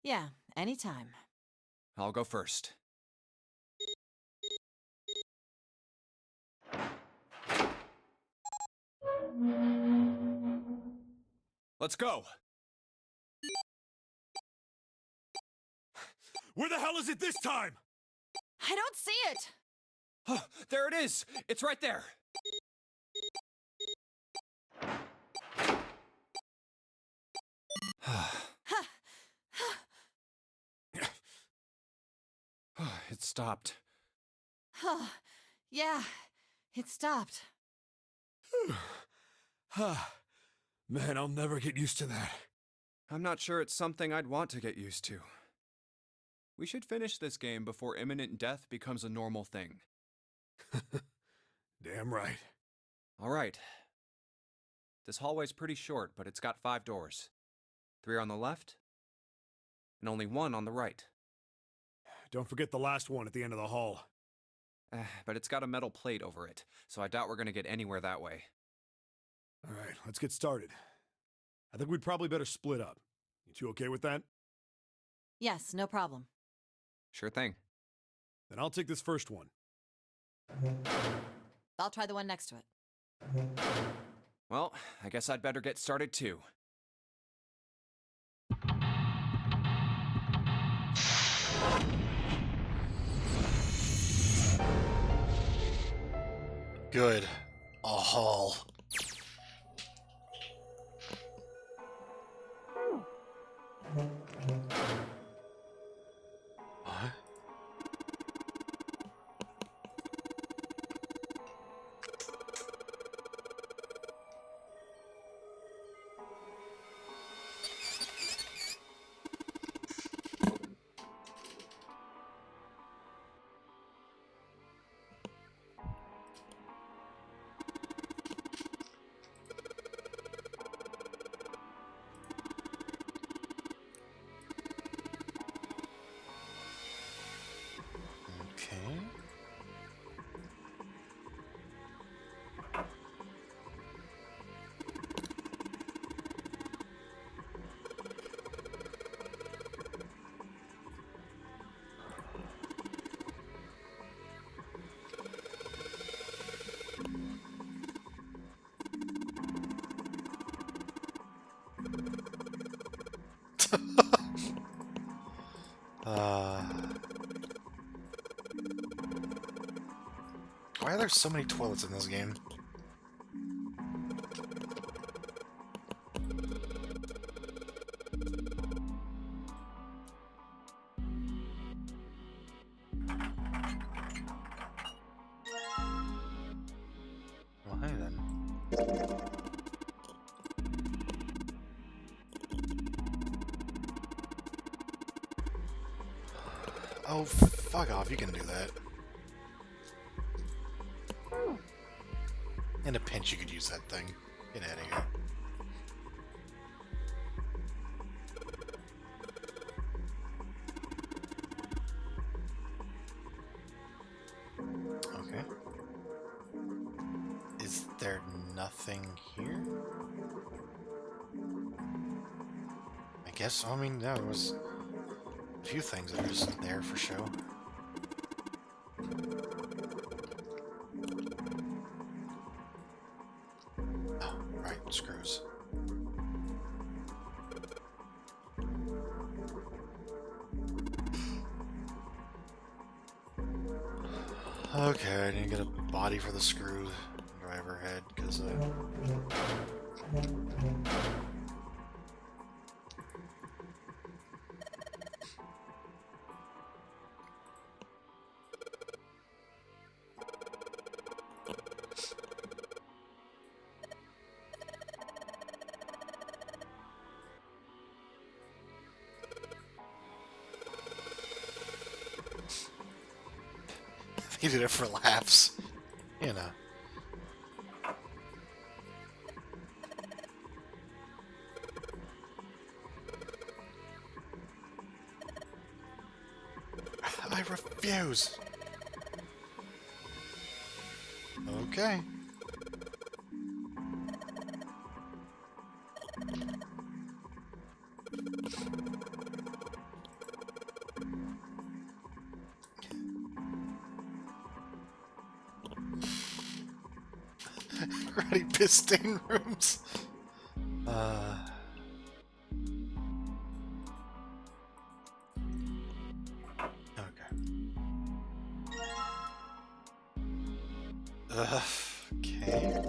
Yeah, anytime. I'll go first. Let's go! Where the hell is it this time? I don't see it! Oh, there it is! It's right there! It stopped. Yeah, it stopped. Man, I'll never get used to that. I'm not sure it's something I'd want to get used to. We should finish this game before imminent death becomes a normal thing. Damn right. All right. This hallway's pretty short, but it's got 5 doors. 3 on the left, and only 1 on the right. Don't forget the last one at the end of the hall. But it's got a metal plate over it, so I doubt we're gonna get anywhere that way. All right, let's get started. I think we'd probably better split up. You two okay with that? Yes, no problem. Sure thing. Then I'll take this first one. I'll try the one next to it. Well, I guess I'd better get started too. Good. A hall. What? Okay. Why are there so many toilets in this game? Well, hey then. Oh, fuck off. You can do that. In a pinch, you could use that thing. Get out of here. Okay. Is there nothing here? I guess, I mean, no, there was a few things that are just there for show. Oh, right, screws. Okay, I need to get a body for the screw driver head, because he did it for laughs, you know. I refuse. Okay. Ready pistain rooms. Okay. Okay.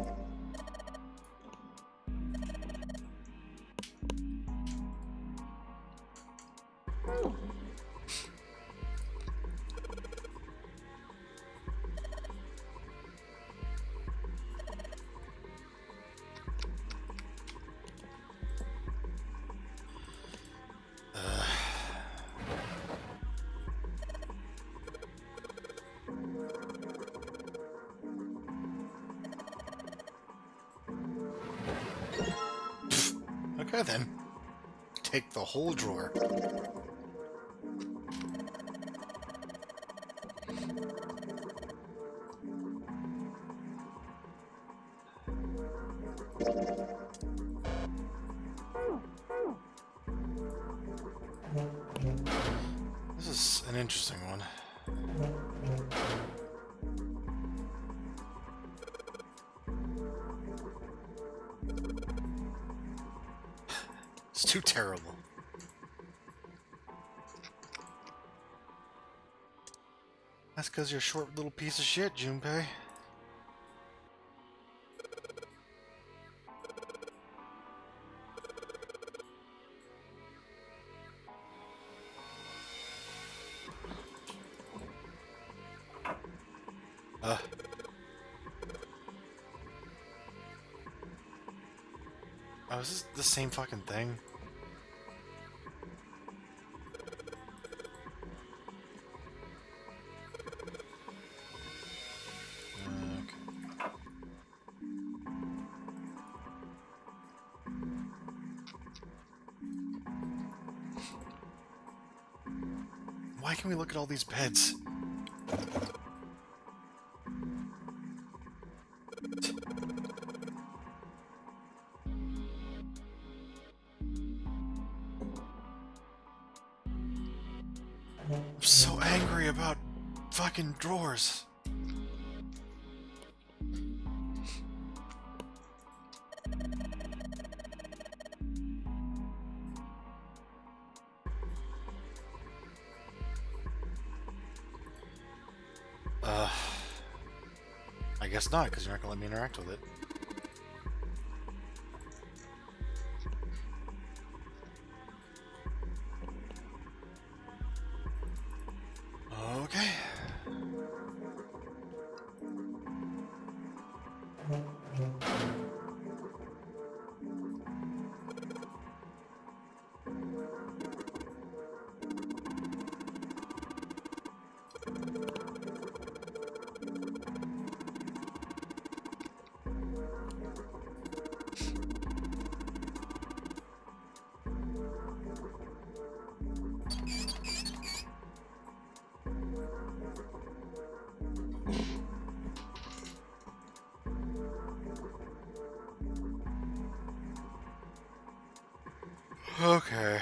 Okay then. Take the whole drawer. This is an interesting one. It's too terrible. That's because you're a short little piece of shit, Junpei. Oh, is this the same fucking thing? Why can we look at all these beds? I'm so angry about fucking drawers. I guess not, because you're not gonna let me interact with it. Okay. Okay.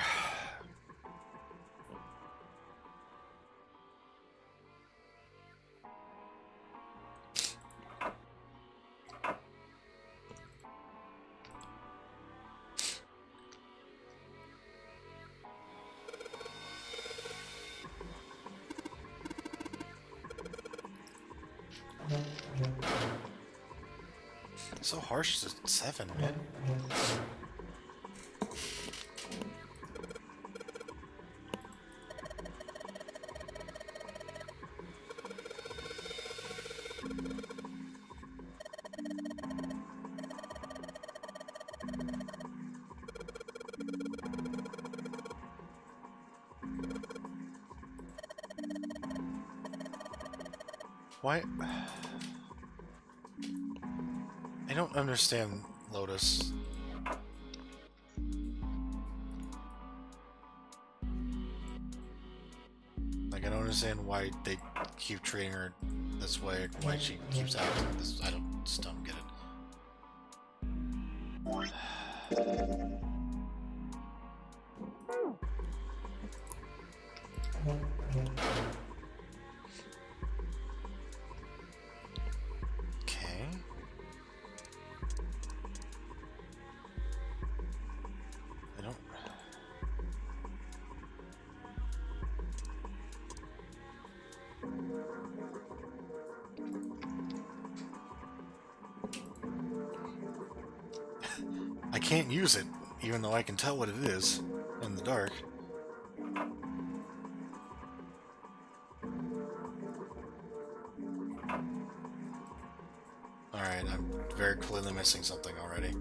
So harsh to 7, man. Why? I don't understand, Lotus. Like, I don't understand why they keep treating her this way, why she keeps acting this. I just don't get it. Okay. I don't. I can't use it, even though I can tell what it is in the dark. Alright, I'm very clearly missing something already.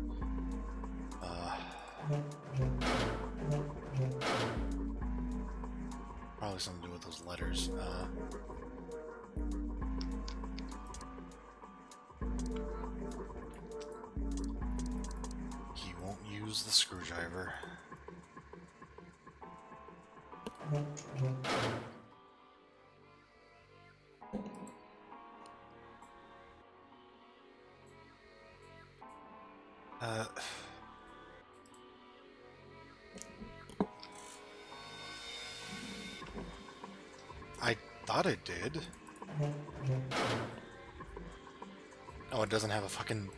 Probably something to do with those letters. He won't use the screwdriver. I thought it did. Oh, it doesn't have a fucking...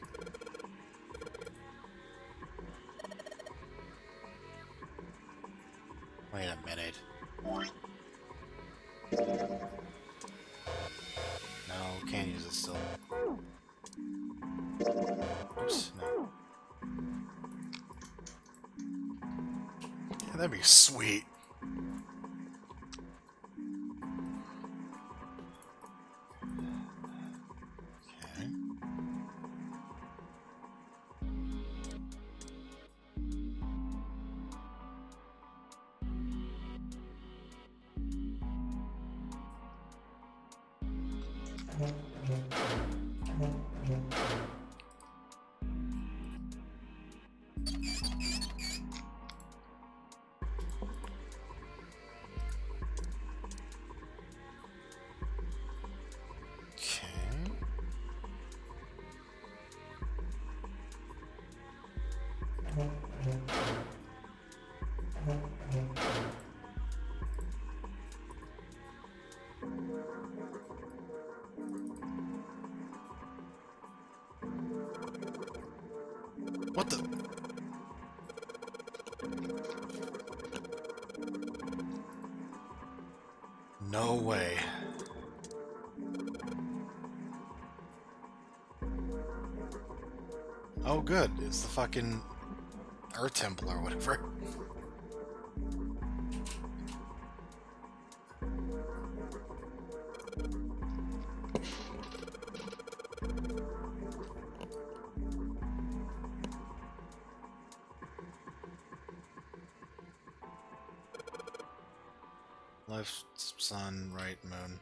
Wait a minute. No, can't use it still. Oops, no. Yeah, that'd be sweet. Okay. Okay. What the? No way. Oh good, it's the fucking Earth Temple or whatever. Left sun, right moon.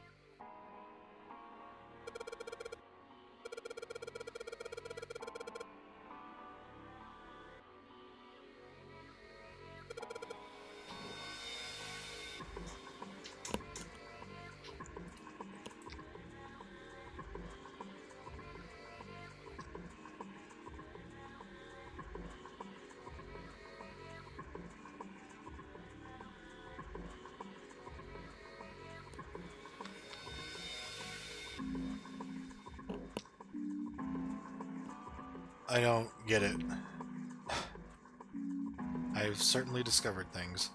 I don't get it. I've certainly discovered things.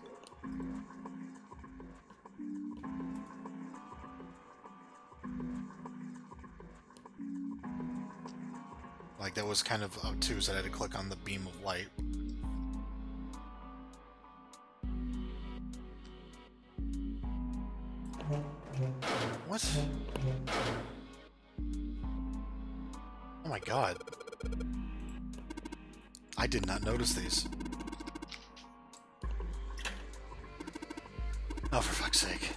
Like, that was kind of obtuse that I had to click on the beam of light. What? Oh my god. I did not notice these. Oh, for fuck's sake.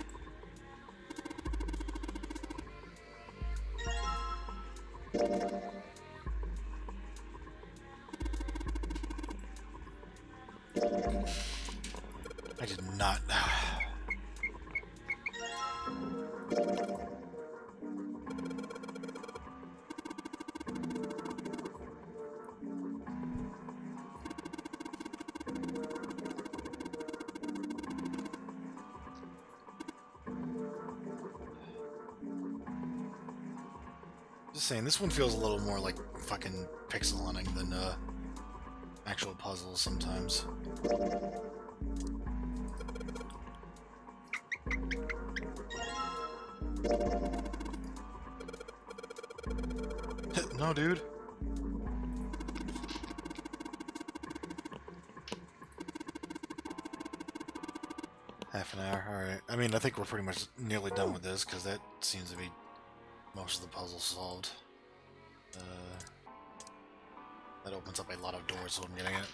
I did not. Just saying, this one feels a little more like fucking pixel hunting than actual puzzles sometimes. No, dude. Half an hour, alright. I mean, I think we're pretty much nearly done with this, because that seems to be most of the puzzle solved. That opens up a lot of doors, so I'm getting it.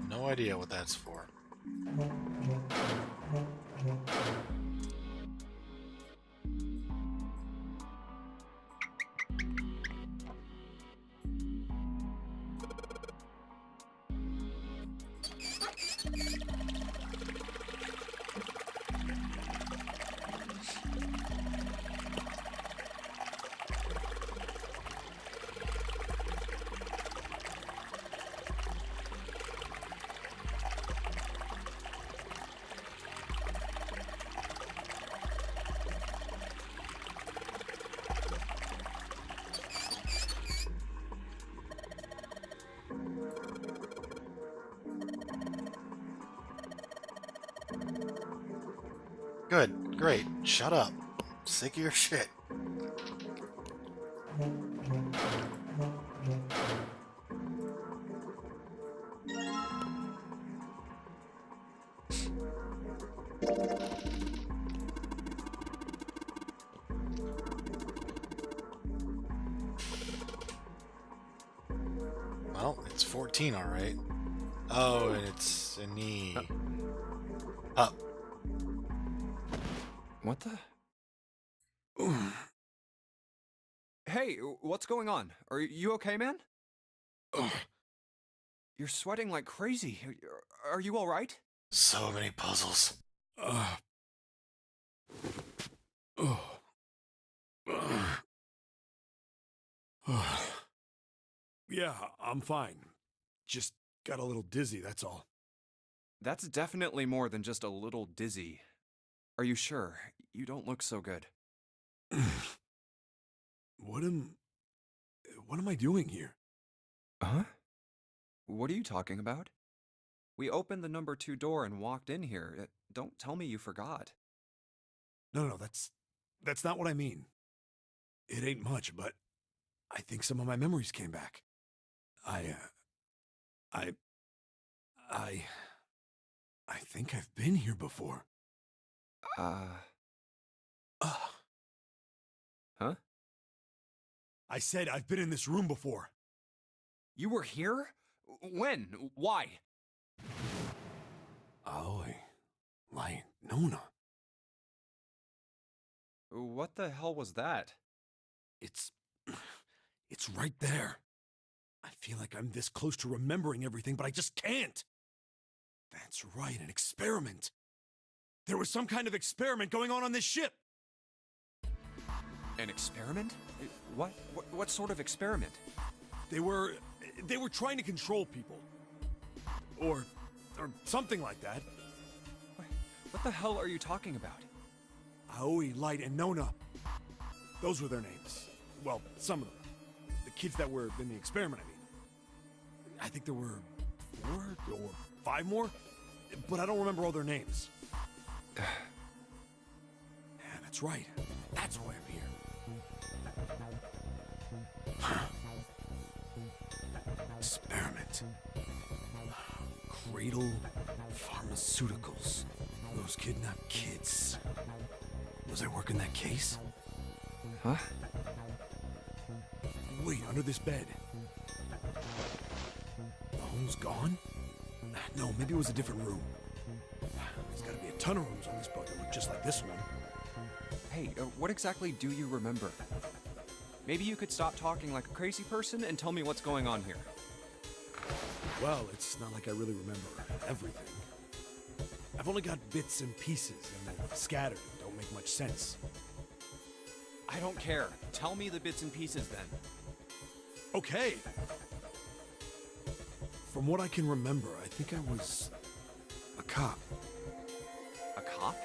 No idea what that's for. Good, great. Shut up. Sick of your shit. Well, it's 14, alright. Oh, and it's a knee. Up. What the? Hey, what's going on? Are you okay, man? You're sweating like crazy. Are you all right? So many puzzles. Yeah, I'm fine. Just got a little dizzy, that's all. That's definitely more than just a little dizzy. Are you sure? You don't look so good. What am I doing here? Huh? What are you talking about? We opened the number 2 door and walked in here. Don't tell me you forgot. No, that's not what I mean. It ain't much, but I think some of my memories came back. I think I've been here before. Huh? I said I've been in this room before. You were here? When? Why? Aoi. Lai Nona. What the hell was that? It's... it's right there. I feel like I'm this close to remembering everything, but I just can't. That's right, an experiment. There was some kind of experiment going on this ship. An experiment? What sort of experiment? They were trying to control people. Or something like that. What the hell are you talking about? Aoi, Light, and Nona. Those were their names. Well, some of them. The kids that were in the experiment, I mean. I think there were 4 or 5 more, but I don't remember all their names. Yeah, that's right. That's why I'm here. Experiment. Cradle Pharmaceuticals. Those kidnapped kids. Was I working that case? Huh? Wait, under this bed. The home's gone? No, maybe it was a different room. There's gotta be a ton of rooms on this boat that look just like this one. Hey, what exactly do you remember? Maybe you could stop talking like a crazy person and tell me what's going on here. Well, it's not like I really remember everything. I've only got bits and pieces, and they're scattered and don't make much sense. I don't care. Tell me the bits and pieces then. Okay. From what I can remember, I think I was a cop. A cop?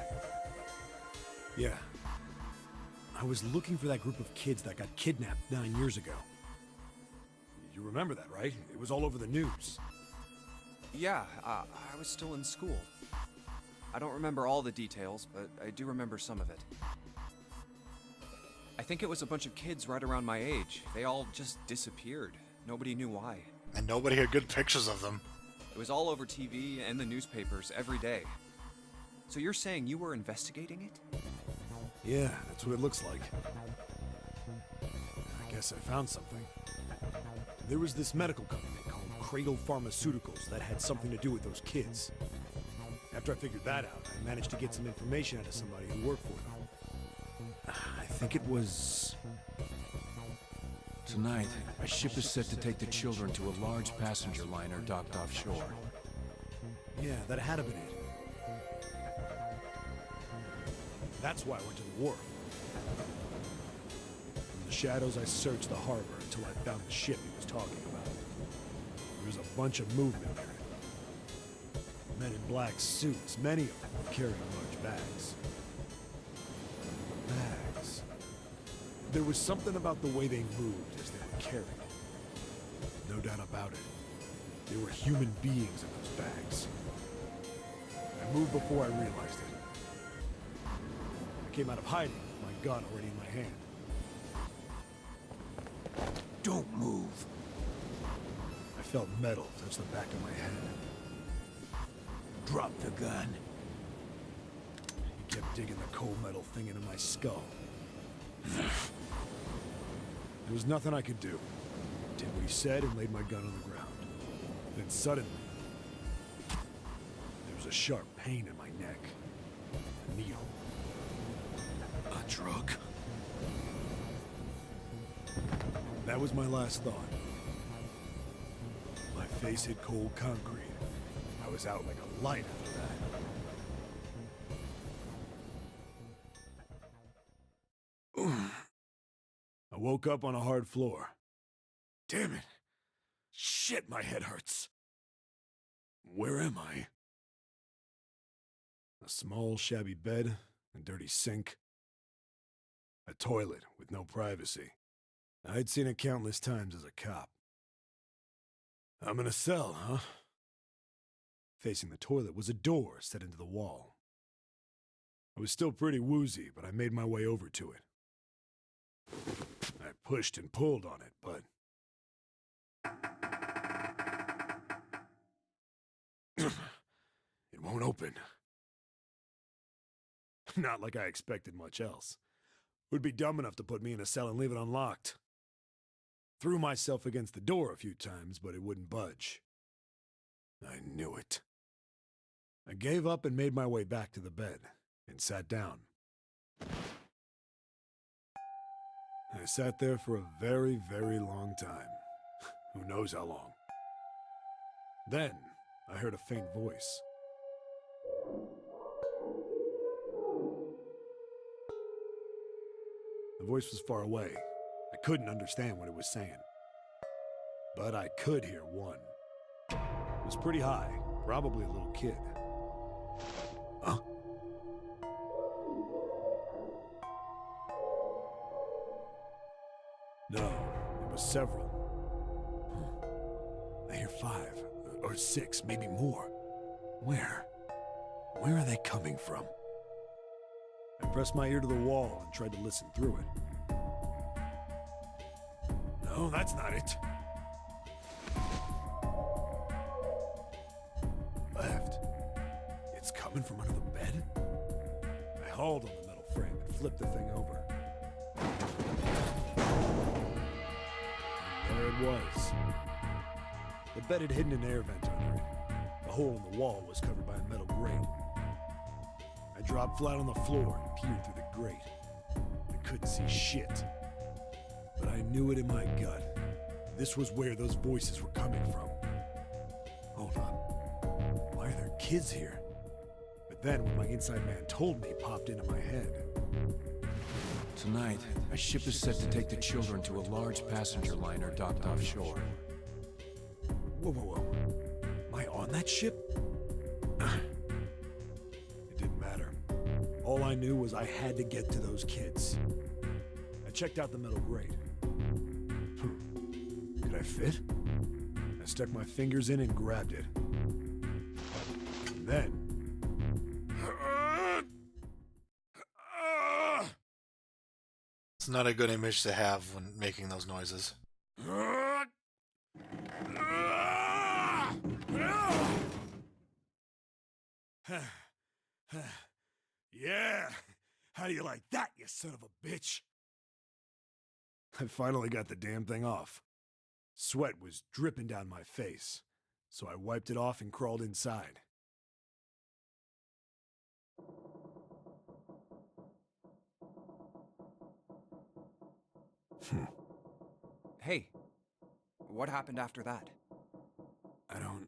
Yeah. I was looking for that group of kids that got kidnapped 9 years ago. You remember that, right? It was all over the news. Yeah, I was still in school. I don't remember all the details, but I do remember some of it. I think it was a bunch of kids right around my age. They all just disappeared. Nobody knew why. And nobody had good pictures of them. It was all over TV and the newspapers every day. So you're saying you were investigating it? Yeah, that's what it looks like. I guess I found something. There was this medical company called Cradle Pharmaceuticals that had something to do with those kids. After I figured that out, I managed to get some information out of somebody who worked for them. I think it was... Tonight, a ship is set to take the children to a large passenger liner docked offshore. Yeah, that had to been it. That's why I went to the wharf. In the shadows, I searched the harbor until I found the ship he was talking about. There was a bunch of movement there. Men in black suits, many of them were carrying large bags. Bags. There was something about the way they moved as they were carried. No doubt about it. There were human beings in those bags. I moved before I realized it. I came out of hiding with my gun already in my hand. Don't move. I felt metal touch the back of my head. Drop the gun. He kept digging the cold metal thing into my skull. There was nothing I could do. I did what he said and laid my gun on the ground. Then suddenly, there was a sharp pain in my neck. A needle. A drug. That was my last thought. My face hit cold concrete. I was out like a light after that. I woke up on a hard floor. Damn it. Shit, my head hurts. Where am I? A small, shabby bed, a dirty sink. A toilet with no privacy. I'd seen it countless times as a cop. I'm in a cell, huh? Facing the toilet was a door set into the wall. I was still pretty woozy, but I made my way over to it. I pushed and pulled on it, but... it won't open. Not like I expected much else. Would be dumb enough to put me in a cell and leave it unlocked. Threw myself against the door a few times, but it wouldn't budge. I knew it. I gave up and made my way back to the bed, and sat down. I sat there for a very, very long time. Who knows how long. Then, I heard a faint voice. The voice was far away. I couldn't understand what it was saying. But I could hear one. It was pretty high, probably a little kid. Huh? No, it was several. I hear 5, or 6, maybe more. Where? Where are they coming from? I pressed my ear to the wall and tried to listen through it. No, that's not it. Left. It's coming from under the bed? I hauled on the metal frame and flipped the thing over. And there it was. The bed had hidden an air vent under it. The hole in the wall was covered by a metal grate. I dropped flat on the floor and peered through the grate. I couldn't see shit. But I knew it in my gut. This was where those voices were coming from. Hold on. Why are there kids here? But then what my inside man told me popped into my head. Tonight, a ship is set to take the children to a large passenger liner docked offshore. Whoa, whoa, whoa. Am I on that ship? It didn't matter. All I knew was I had to get to those kids. I checked out the metal grate. Could I fit? I stuck my fingers in and grabbed it. And then... It's not a good image to have when making those noises. Yeah! How do you like that, you son of a bitch? I finally got the damn thing off. Sweat was dripping down my face, so I wiped it off and crawled inside. Hey, what happened after that? I don't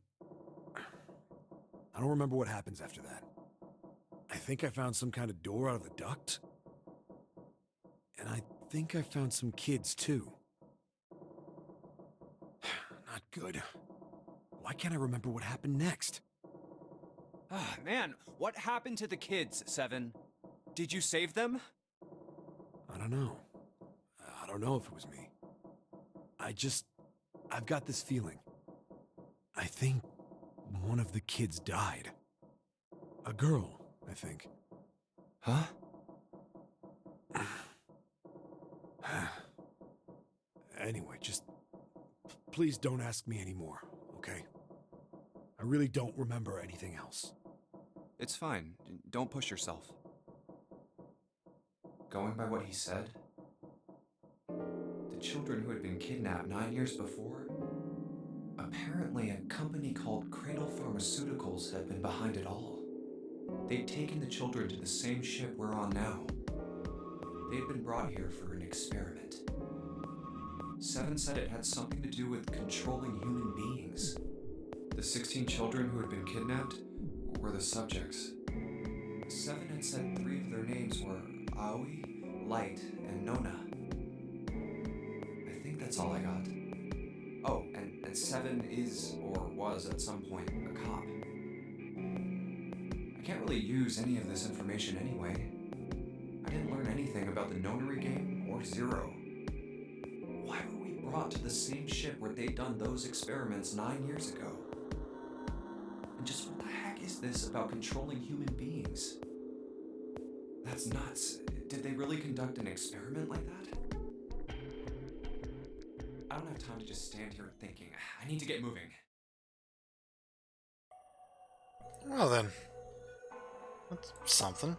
remember what happens after that. I think I found some kind of door out of the duct. And I think I found some kids, too. Not good. Why can't I remember what happened next? Ah, man, what happened to the kids, Seven? Did you save them? I don't know. I don't know if it was me. I've got this feeling. I think one of the kids died. A girl, I think. Huh? Anyway, just please don't ask me anymore, okay? I really don't remember anything else. It's fine. Don't push yourself. Going by what he said, the children who had been kidnapped 9 years before, apparently a company called Cradle Pharmaceuticals had been behind it all. They'd taken the children to the same ship we're on now. They'd been brought here for an experiment. Seven said it had something to do with controlling human beings. The 16 children who had been kidnapped were the subjects. Seven had said 3 of their names were Aoi, Light, and Nona. I think that's all I got. Oh, and Seven is, or was at some point, a cop. I can't really use any of this information anyway. I didn't learn anything about the Nonary game or Zero. Why were we brought to the same ship where they'd done those experiments 9 years ago? And just what the heck is this about controlling human beings? That's nuts. Did they really conduct an experiment like that? I don't have time to just stand here thinking. I need to get moving. Well then. That's something.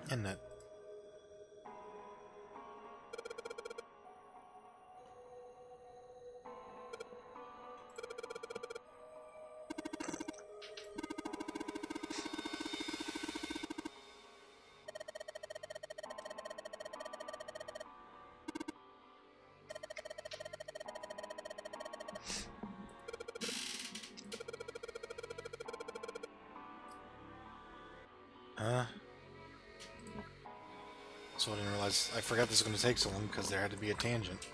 Isn't it? Huh? So I didn't realize. I forgot this was going to take so long because there had to be a tangent.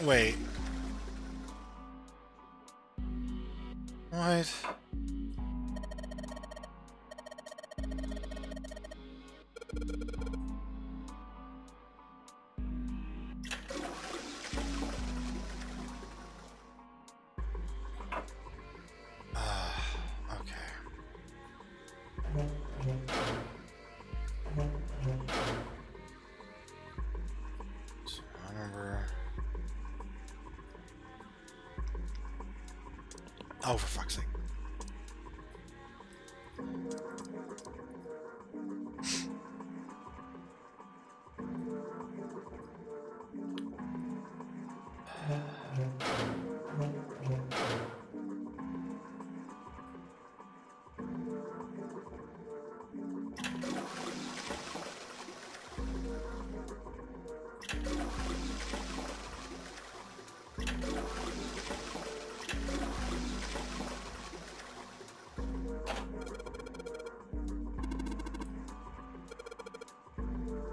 Wait. What? Okay. So I remember. Oh, for fuck's sake.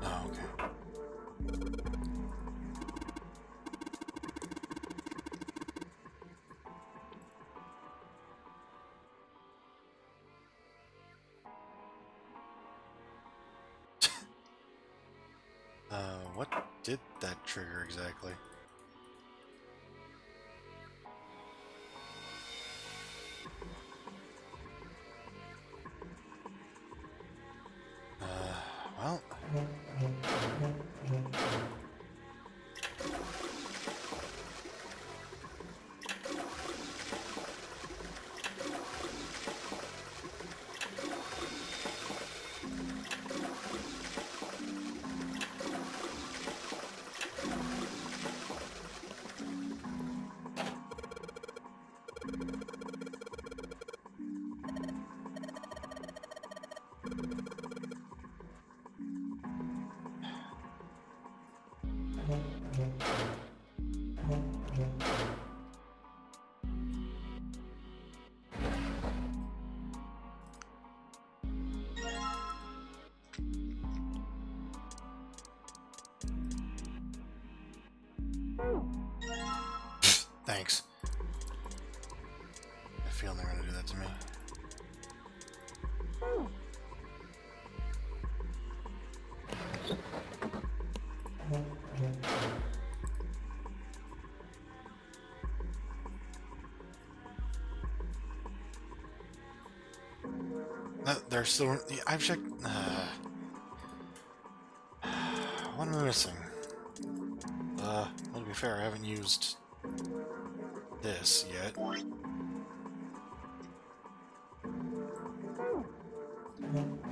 Oh, okay. What did that trigger exactly? Well. Thanks. I feel they're gonna do that to me. They're still. I've checked. What am I missing? Well, to be fair, I haven't used this yet. Or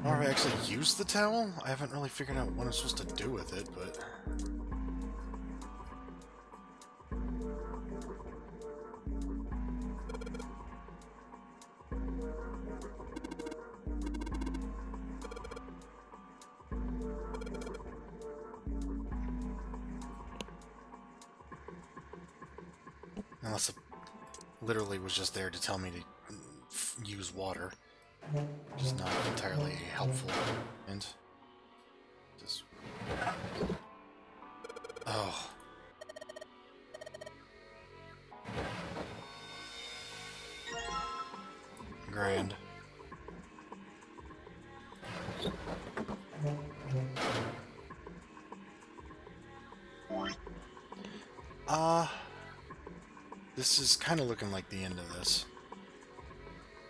have I actually used the towel? I haven't really figured out what I'm supposed to do with it, but... Unless it literally was just there to tell me to use water. Which is not entirely helpful. And... Just... Oh. Grand. This is kind of looking like the end of this.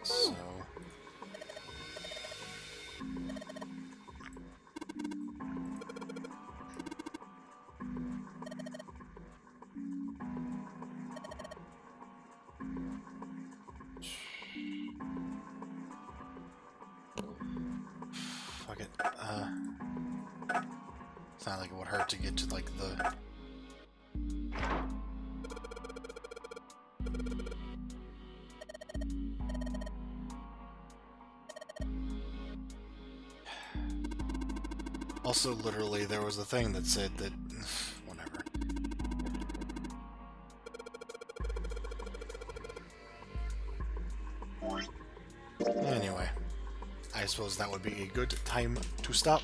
So... it. It's not like it would hurt to get to, like, the... Also, literally, there was a thing that said that... whatever. Anyway, I suppose that would be a good time to stop.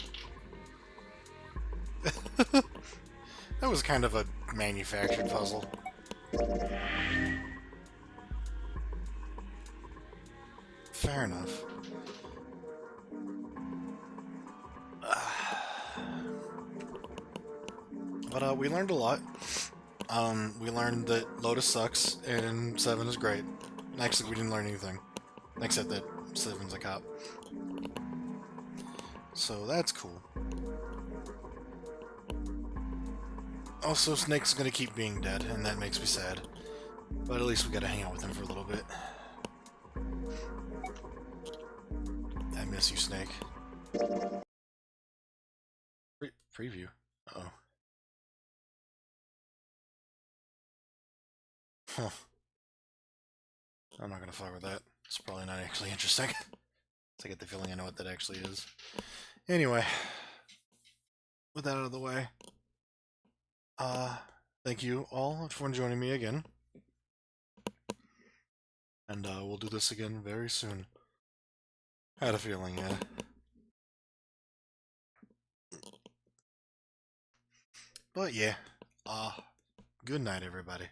That was kind of a manufactured puzzle. Fair enough. But we learned a lot. We learned that Lotus sucks and 7 is great. Actually, we didn't learn anything. Except that 7's a cop. So that's cool. Also, Snake's gonna keep being dead, and that makes me sad. But at least we gotta hang out with him for a little bit. I miss you, Snake. Preview. Uh-oh. Huh. I'm not gonna fuck with that. It's probably not actually interesting. I get the feeling I know what that actually is. Anyway, with that out of the way, thank you all for joining me again. And we'll do this again very soon. I had a feeling, yeah. But yeah, good night, everybody.